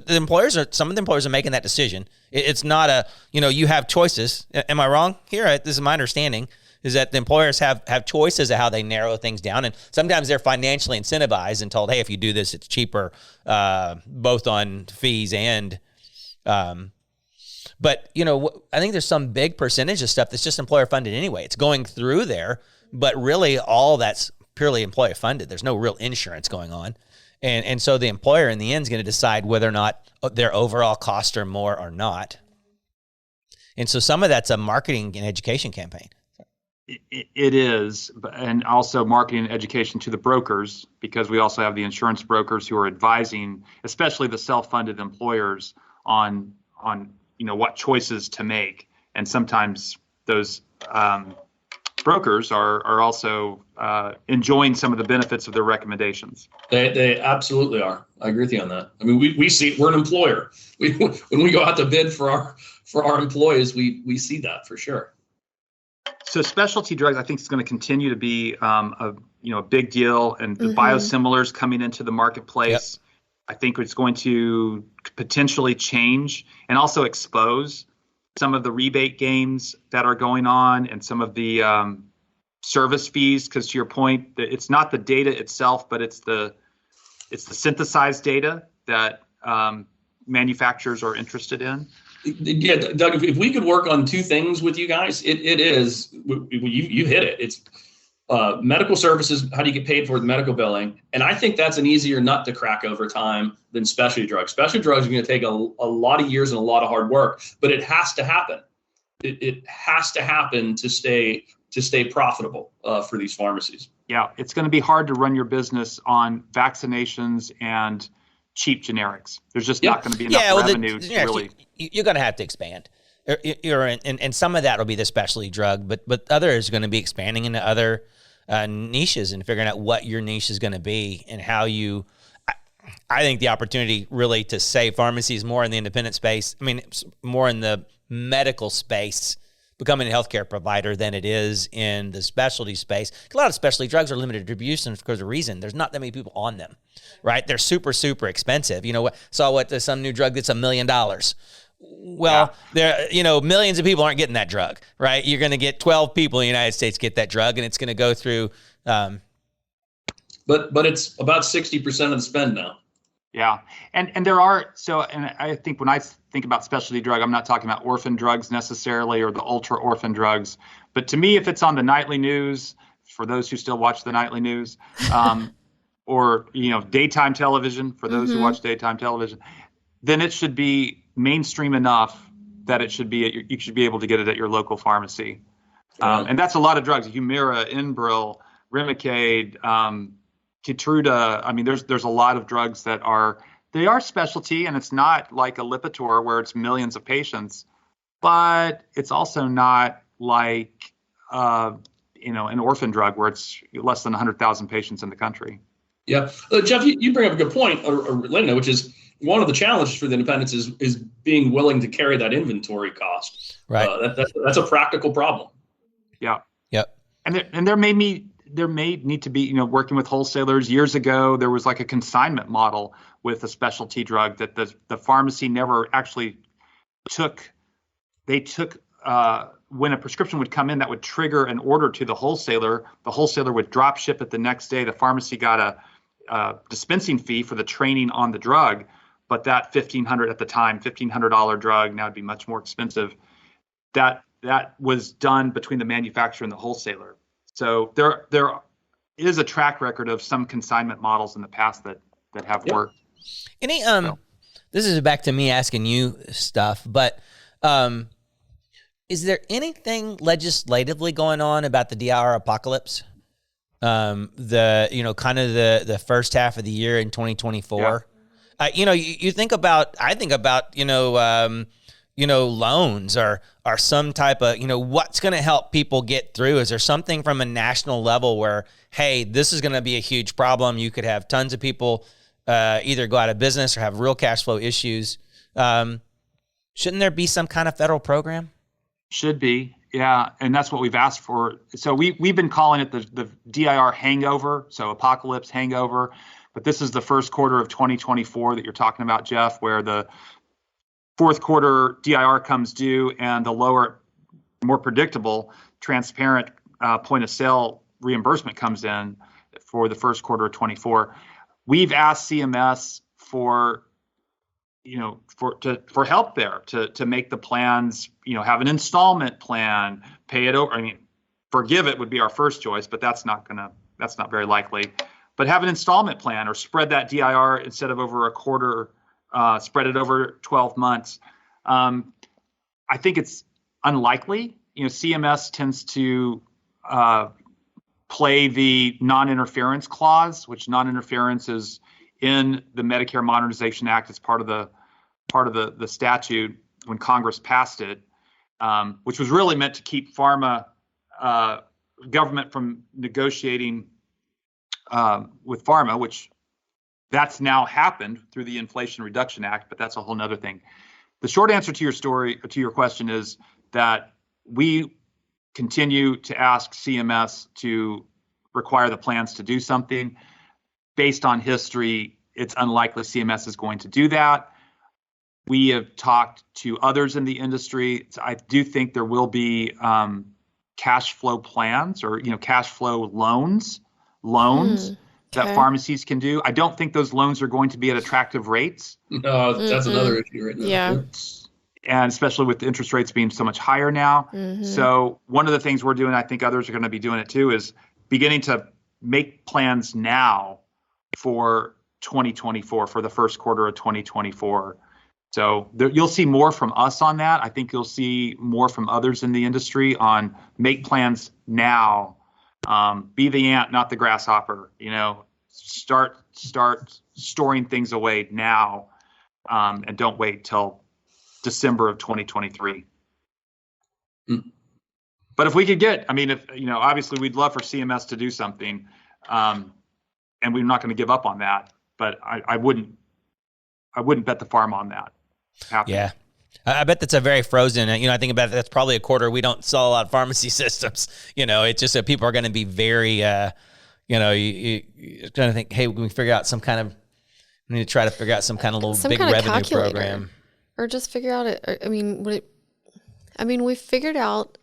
some of the employers are making that decision. It's not you have choices. Am I wrong here? This is my understanding, is that the employers have choices of how they narrow things down. And sometimes they're financially incentivized and told, hey, if you do this, it's cheaper, both on fees and, but I think there's some big percentage of stuff that's just employer funded anyway. It's going through there, but really all that's purely employer funded. There's no real insurance going on. And so the employer in the end is going to decide whether or not their overall costs are more or not. And so some of that's a marketing and education campaign. It is, and also marketing and education to the brokers, because we also have the insurance brokers who are advising, especially the self-funded employers, on what choices to make. And sometimes those brokers are also enjoying some of the benefits of their recommendations. They absolutely are. I agree with you on that. I mean, we see, we're an employer. When we go out to bid for our employees, we see that for sure. So specialty drugs, I think, is going to continue to be a big deal, and the biosimilars coming into the marketplace, I think it's going to potentially change and also expose some of the rebate games that are going on and some of the service fees. Because to your point, it's not the data itself, but it's the synthesized data that manufacturers are interested in. Yeah, Doug, if we could work on two things with you guys, it is, you hit it. It's medical services, how do you get paid for the medical billing? And I think that's an easier nut to crack over time than specialty drugs. Specialty drugs are going to take a lot of years and a lot of hard work, but it has to happen. It has to happen to stay profitable for these pharmacies. Yeah, it's going to be hard to run your business on vaccinations and cheap generics. There's just not going to be enough revenue to really. You're going to have to expand. And some of that will be the specialty drug, but other is going to be expanding into other niches and figuring out what your niche is going to be and how you. I think the opportunity really to save pharmacies more in the independent space. I mean, more in the medical space, becoming a healthcare provider than it is in the specialty space. A lot of specialty drugs are limited distribution because of reason. There's not that many people on them, right? They're super, super expensive. There's some new drug that's $1 million. Well, millions of people aren't getting that drug, right? You're going to get 12 people in the United States get that drug, and it's going to go through. But it's about 60% of the spend now. Yeah, and there are and I think when I think about specialty drug, I'm not talking about orphan drugs necessarily or the ultra orphan drugs, but to me, if it's on the nightly news, for those who still watch the nightly news, or daytime television for those who watch daytime television, then it should be mainstream enough that it should be you should be able to get it at your local pharmacy, and that's a lot of drugs: Humira, Enbrel, Remicade. Keytruda. I mean, there's a lot of drugs that are specialty, and it's not like a Lipitor where it's millions of patients, but it's also not like an orphan drug where it's less than 100,000 patients in the country. Yeah, Jeff, you bring up a good point, or Linda, which is one of the challenges for the independents is being willing to carry that inventory cost. Right. That's a practical problem. Yeah. Yep. And there may need to be, working with wholesalers. Years ago, there was like a consignment model with a specialty drug that the pharmacy never actually took. They took when a prescription would come in that would trigger an order to the wholesaler. The wholesaler would drop ship it the next day. The pharmacy got a dispensing fee for the training on the drug, but that $1,500 drug, now it'd be much more expensive. That was done between the manufacturer and the wholesaler. So there is a track record of some consignment models in the past that have worked. This is back to me asking you stuff, but is there anything legislatively going on about the DIR apocalypse? The first half of the year in 2024. Yeah. You think about. I think about loans or some type of, what's going to help people get through? Is there something from a national level where, hey, this is going to be a huge problem? You could have tons of people either go out of business or have real cash flow issues. Shouldn't there be some kind of federal program? Should be. Yeah. And that's what we've asked for. So we've been calling it the DIR hangover. So apocalypse hangover, but this is the first quarter of 2024 that you're talking about, Jeff, where the fourth quarter DIR comes due and the lower, more predictable, transparent point of sale reimbursement comes in for the first quarter of 24. We've asked CMS for help there to make the plans, have an installment plan, pay it over. I mean, forgive it would be our first choice, but that's not very likely. But have an installment plan or spread that DIR instead of over a quarter. Spread it over 12 months. I think it's unlikely. CMS tends to play the non-interference clause, which non-interference is in the Medicare Modernization Act. It's part of the statute when Congress passed it, which was really meant to keep pharma government from negotiating with pharma, which that's now happened through the Inflation Reduction Act, but that's a whole nother thing. The short answer to your question is that we continue to ask CMS to require the plans to do something. Based on history, it's unlikely CMS is going to do that. We have talked to others in the industry. So I do think there will be cash flow plans or cash flow loans that pharmacies can do. I don't think those loans are going to be at attractive rates. No, that's another issue right now. Yeah. And especially with the interest rates being so much higher now. So one of the things we're doing, I think others are going to be doing it too, is beginning to make plans now for 2024, for the first quarter of 2024. So you'll see more from us on that. I think you'll see more from others in the industry on make plans now. Be the ant, not the grasshopper. Start storing things away now, and don't wait till December of 2023. But if we could get, obviously we'd love for CMS to do something, and we're not going to give up on that. But I wouldn't bet the farm on that happening. Yeah. I bet that's a very frozen, I think about it, that's probably a quarter we don't sell a lot of pharmacy systems. It's just that people are going to be very, you're going to think, hey, we need to try to figure out some kind of little big revenue program. Or just figure out we figured out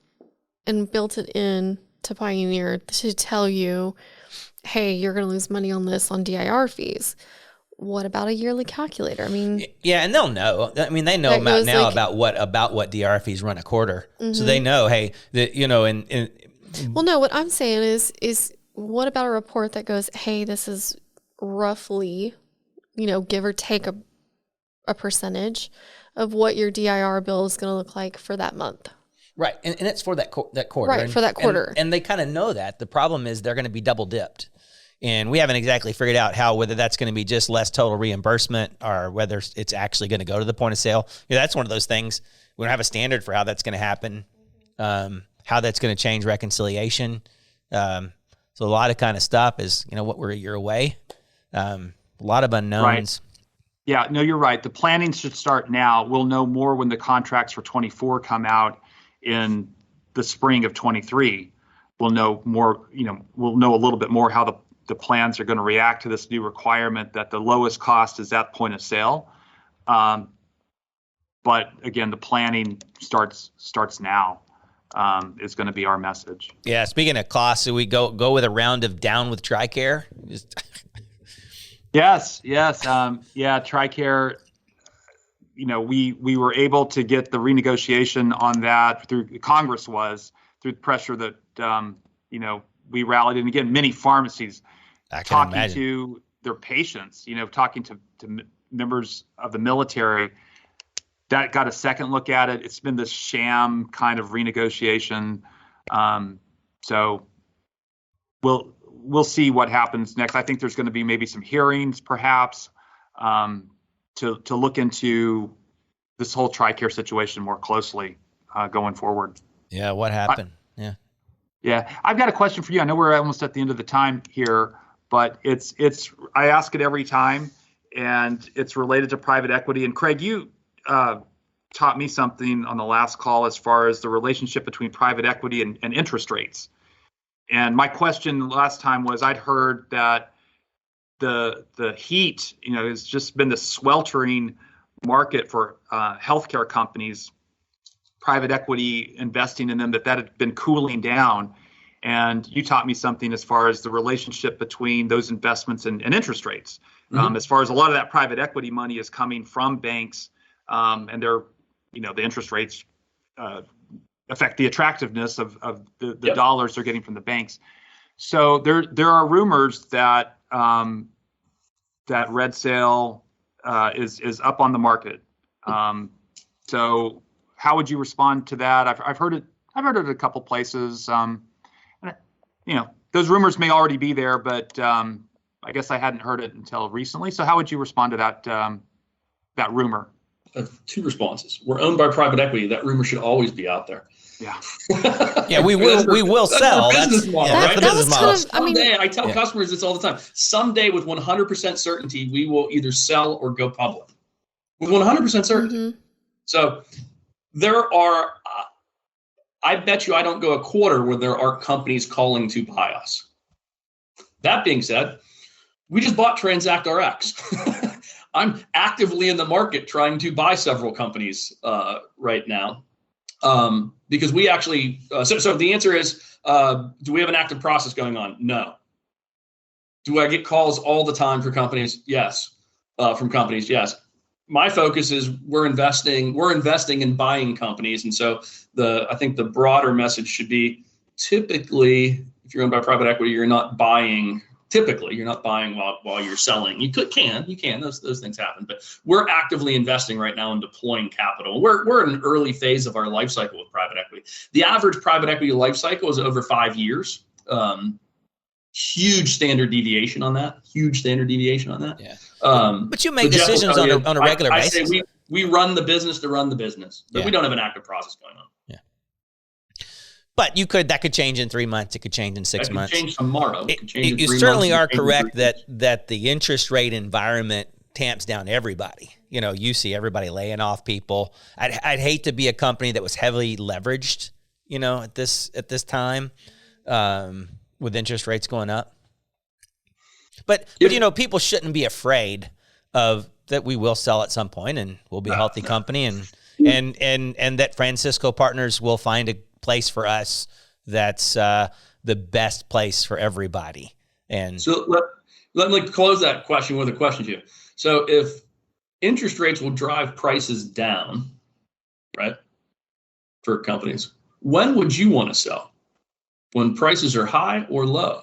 and built it in to Pioneer to tell you, hey, you're going to lose money on this on DIR fees. What about a yearly calculator? Yeah, and they'll know. They know about now about what DIR fees run a quarter, so they know. Hey, well, no. What I'm saying is what about a report that goes, hey, this is roughly, give or take a percentage of what your DIR bill is going to look like for that month. Right, and it's for that quarter. Right, for that quarter. And they kind of know that. The problem is they're going to be double dipped. And we haven't exactly figured out whether that's going to be just less total reimbursement or whether it's actually going to go to the point of sale. That's one of those things. We don't have a standard for how that's going to happen, how that's going to change reconciliation. So a lot of kind of stuff is, we're a year away. A lot of unknowns. Right. Yeah, no, you're right. The planning should start now. We'll know more when the contracts for 24 come out in the spring of 23. We'll know more, we'll know a little bit more how the plans are going to react to this new requirement that the lowest cost is at point of sale. But again, the planning starts now, is going to be our message. Yeah. Speaking of costs, so we go with a round of down with TRICARE. Yes. TRICARE, we were able to get the renegotiation on that through the pressure that, we rallied. And again, many pharmacies talking to their patients, talking to members of the military, that got a second look at it. It's been this sham kind of renegotiation. So we'll see what happens next. I think there's going to be maybe some hearings, perhaps, to look into this whole TRICARE situation more closely going forward. Yeah, what happened? Yeah, I've got a question for you. I know we're almost at the end of the time here, but I ask it every time, and it's related to private equity. And Craig, you taught me something on the last call as far as the relationship between private equity and interest rates. And my question last time was, I'd heard that the heat, has just been the sweltering market for healthcare companies, private equity investing in them, that had been cooling down. And you taught me something as far as the relationship between those investments and interest rates. As far as a lot of that private equity money is coming from banks, and they're, the interest rates affect the attractiveness of the dollars they're getting from the banks. So there are rumors that that RedSail is up on the market. So how would you respond to that? I've heard it a couple places. Those rumors may already be there, but I guess I hadn't heard it until recently. So how would you respond to that rumor? two responses. We're owned by private equity. That rumor should always be out there. Yeah. Yeah, we will sell. That's business model, that's right? the That business was model. kind of- I mean- Someday, I tell customers this all the time. Someday, with 100% certainty, we will either sell or go public. With 100% certainty. Mhm. So there are, I bet you I don't go a quarter where there aren't companies calling to buy us. That being said, we just bought TransactRx. I'm actively in the market trying to buy several companies right now. Because we actually, so the answer is, do we have an active process going on? No. Do I get calls all the time for companies? Yes. From companies? Yes. My focus is we're investing in buying companies. And so I think the broader message should be, typically, if you're owned by private equity, you're not buying. Typically, you're not buying while you're selling. You can. Those things happen. But we're actively investing right now in deploying capital. We're in an early phase of our life cycle with private equity. The average private equity life cycle is over 5 years. Huge standard deviation on that. Yeah. But you make Jeff will decisions tell you, on a regular I basis. say we run the business to run the business, but we don't have an active process going on. But that could change in 3 months. It could change in 6 months. It could change tomorrow. It could change in 3 You months. certainly It could are change in correct 3 weeks. that the interest rate environment tamps down everybody. You see everybody laying off people. I'd hate to be a company that was heavily leveraged, at this time, with interest rates going up. But people shouldn't be afraid of that. We will sell at some point, and we'll be a healthy company, and that Francisco Partners will find a place for us that's the best place for everybody. And so let me close that question with a question to you. So if interest rates will drive prices down, right, for companies, when would you want to sell? When prices are high or low?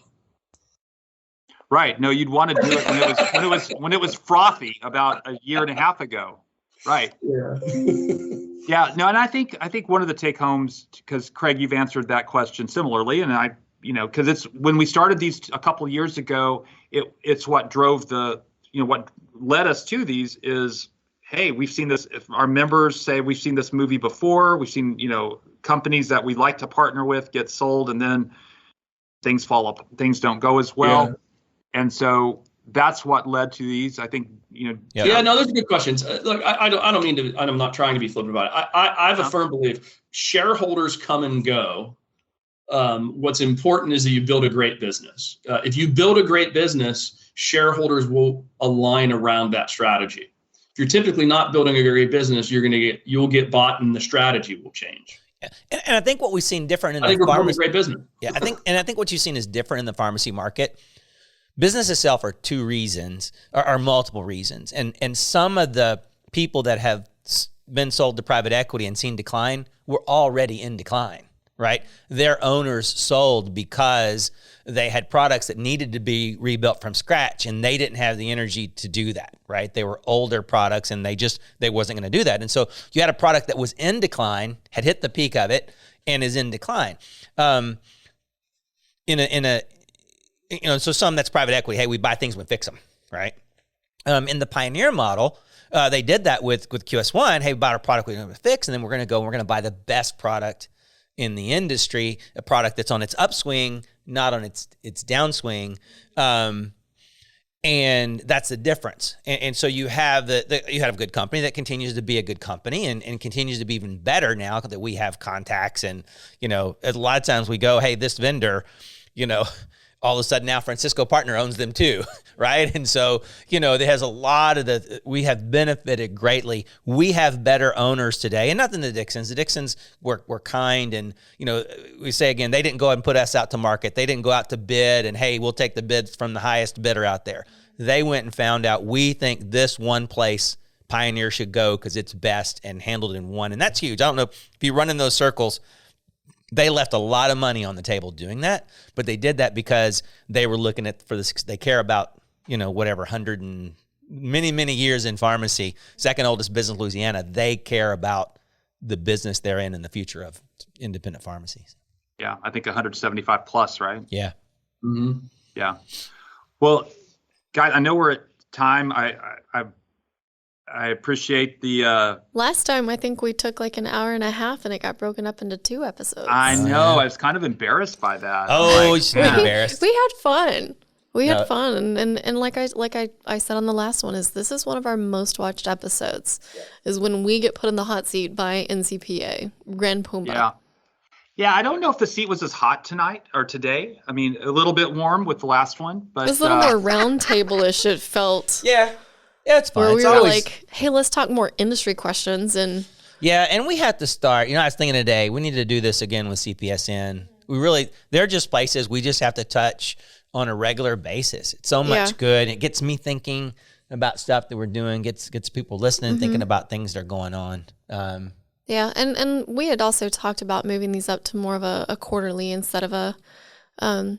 Right. No, you'd want to do it when it was frothy about a year and a half ago. Right. Yeah. Yeah. No, and I think one of the take homes, because Craig, you've answered that question similarly, and because it's when we started these a couple of years ago, it's what drove what led us to these is, hey, we've seen this. If our members say we've seen this movie before, we've seen companies that we like to partner with get sold, and then things fall up, things don't go as well. Yeah. And so that's what led to these. I think, Yeah, no, those are good questions. Look, I don't mean to, I'm not trying to be flippant about it. I have a firm belief shareholders come and go. What's important is that you build a great business. If you build a great business, shareholders will align around that strategy. If you're typically not building a great business, you'll get bought and the strategy will change. And I think what we've seen different in I think the we're pharmacy, building a great business. Yeah, I think what you've seen is different in the pharmacy market. Businesses sell for two reasons, or multiple reasons. And some of the people that have been sold to private equity and seen decline were already in decline, right? Their owners sold because they had products that needed to be rebuilt from scratch, and they didn't have the energy to do that, right? They were older products, and they wasn't going to do that. And so you had a product that was in decline, had hit the peak of it, and is in decline. So some that's private equity. Hey, we buy things, we fix them, right? In the Pioneer model, they did that with QS1. Hey, we bought a product we're going to fix, and then we're going to buy the best product in the industry, a product that's on its upswing, not on its downswing. And that's the difference. And so you have you have a good company that continues to be a good company and continues to be even better now that we have contacts. And, a lot of times we go, hey, this vendor, all of a sudden now Francisco Partner owns them too, right? And so, there has a lot of we have benefited greatly. We have better owners today, and nothing to the Dixons. The Dixons were kind, and, we say again, they didn't go ahead and put us out to market. They didn't go out to bid and, hey, we'll take the bids from the highest bidder out there. They went and found out, we think this one place Pioneer should go because it's best, and handled in one. And that's huge. I don't know if you run in those circles. They left a lot of money on the table doing that, but they did that because they were looking they care about, whatever, 100 and many years in pharmacy, second oldest business in Louisiana. They care about the business they're in and the future of independent pharmacies. Yeah, I think 175 plus, right? Yeah. Mm-hmm. Yeah. Well, guys, I know we're at time. I I appreciate the. Last time, I think we took like an hour and a half, and it got broken up into 2 episodes. I know. I was kind of embarrassed by that. Oh, you should be embarrassed. We had fun. We had fun, and like I said on the last one, this is one of our most watched episodes, is when we get put in the hot seat by NCPA Grand Pumba. Yeah. I don't know if the seat was as hot tonight or today. I mean, a little bit warm with the last one, but it was a little more round table-ish. It felt. Yeah, it's fun. Where we were like, hey, let's talk more industry questions and. Yeah, and we have to start. I was thinking today we need to do this again with CPSN. They're just places we just have to touch on a regular basis. It's so much good. It gets me thinking about stuff that we're doing, gets people listening, thinking about things that are going on. Yeah, and we had also talked about moving these up to more of a quarterly instead of twice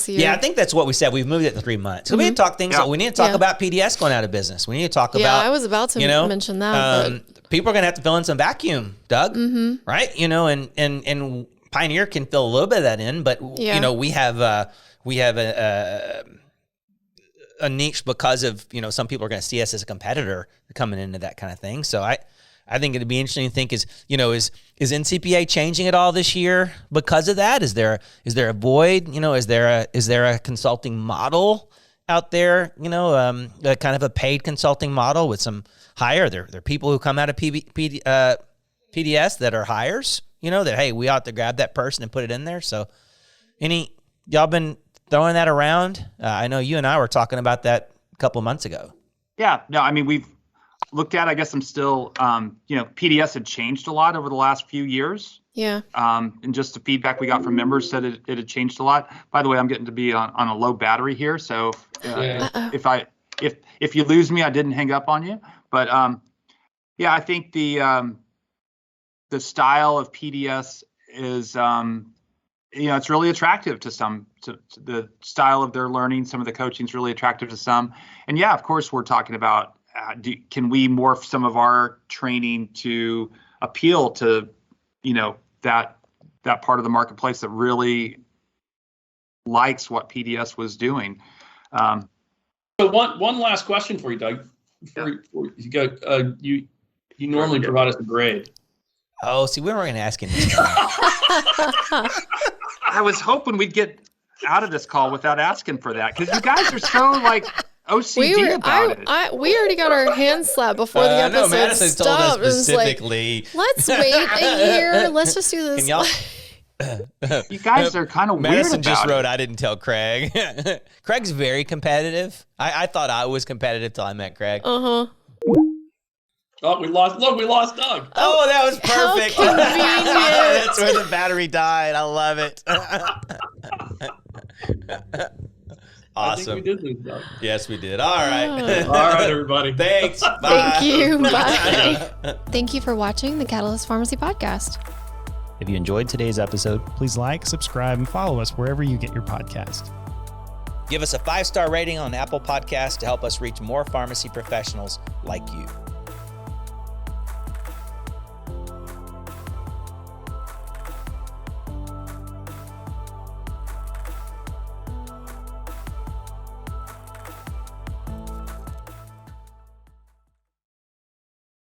a year. Yeah, I think that's what we said. We've moved it to 3 months. So we need to talk things. We need to talk about PDS going out of business. We need to talk about. Yeah, I was about to mention that. But people are going to have to fill in some vacuum, Doug. Right? And Pioneer can fill a little bit of that in, but we have a niche because of some people are going to see us as a competitor coming into that kind of thing. So I think it'd be interesting to think is NCPA changing at all this year because of that? Is there a void? Is there a consulting model out there? A kind of a paid consulting model with some hire. There are people who come out of PDS that are hires. That hey, we ought to grab that person and put it in there. So, y'all been throwing that around? I know you and I were talking about that a couple of months ago. Yeah, no, I mean we've looked at. I guess I'm still, PDS had changed a lot over the last few years. Yeah. And just the feedback we got from members said it had changed a lot. By the way, I'm getting to be on a low battery here, so if you lose me, I didn't hang up on you. But I think the style of PDS is it's really attractive to some. To the style of their learning, some of the coaching is really attractive to some. And of course, we're talking about can we morph some of our training to appeal to that part of the marketplace that really likes what PDS was doing. So one last question for you, Doug. Before you go, you normally provide us a grade. Oh, see, we weren't going to ask him. I was hoping we'd get out of this call without asking for that because you guys are so OCD about it. We already got our hands slapped before the episode Madison stopped. told us specifically. Let's wait a year. Let's just do this. Can y'all? You guys are kind of weird Madison about just it. wrote, I didn't tell Craig. Craig's very competitive. I thought I was competitive till I met Craig. Uh-huh. Oh, we lost Doug. Oh, that was perfect. How convenient. That's where the battery died. I love it. Awesome. I think we did lose Doug. Yes, we did. All right. All right, everybody. Thanks. Bye. Thank you. Bye. Thank you for watching the Catalyst Pharmacy Podcast. If you enjoyed today's episode, Please like, subscribe, and follow us wherever you get your podcast. Give us a 5-star rating on Apple Podcasts to help us reach more pharmacy professionals like you.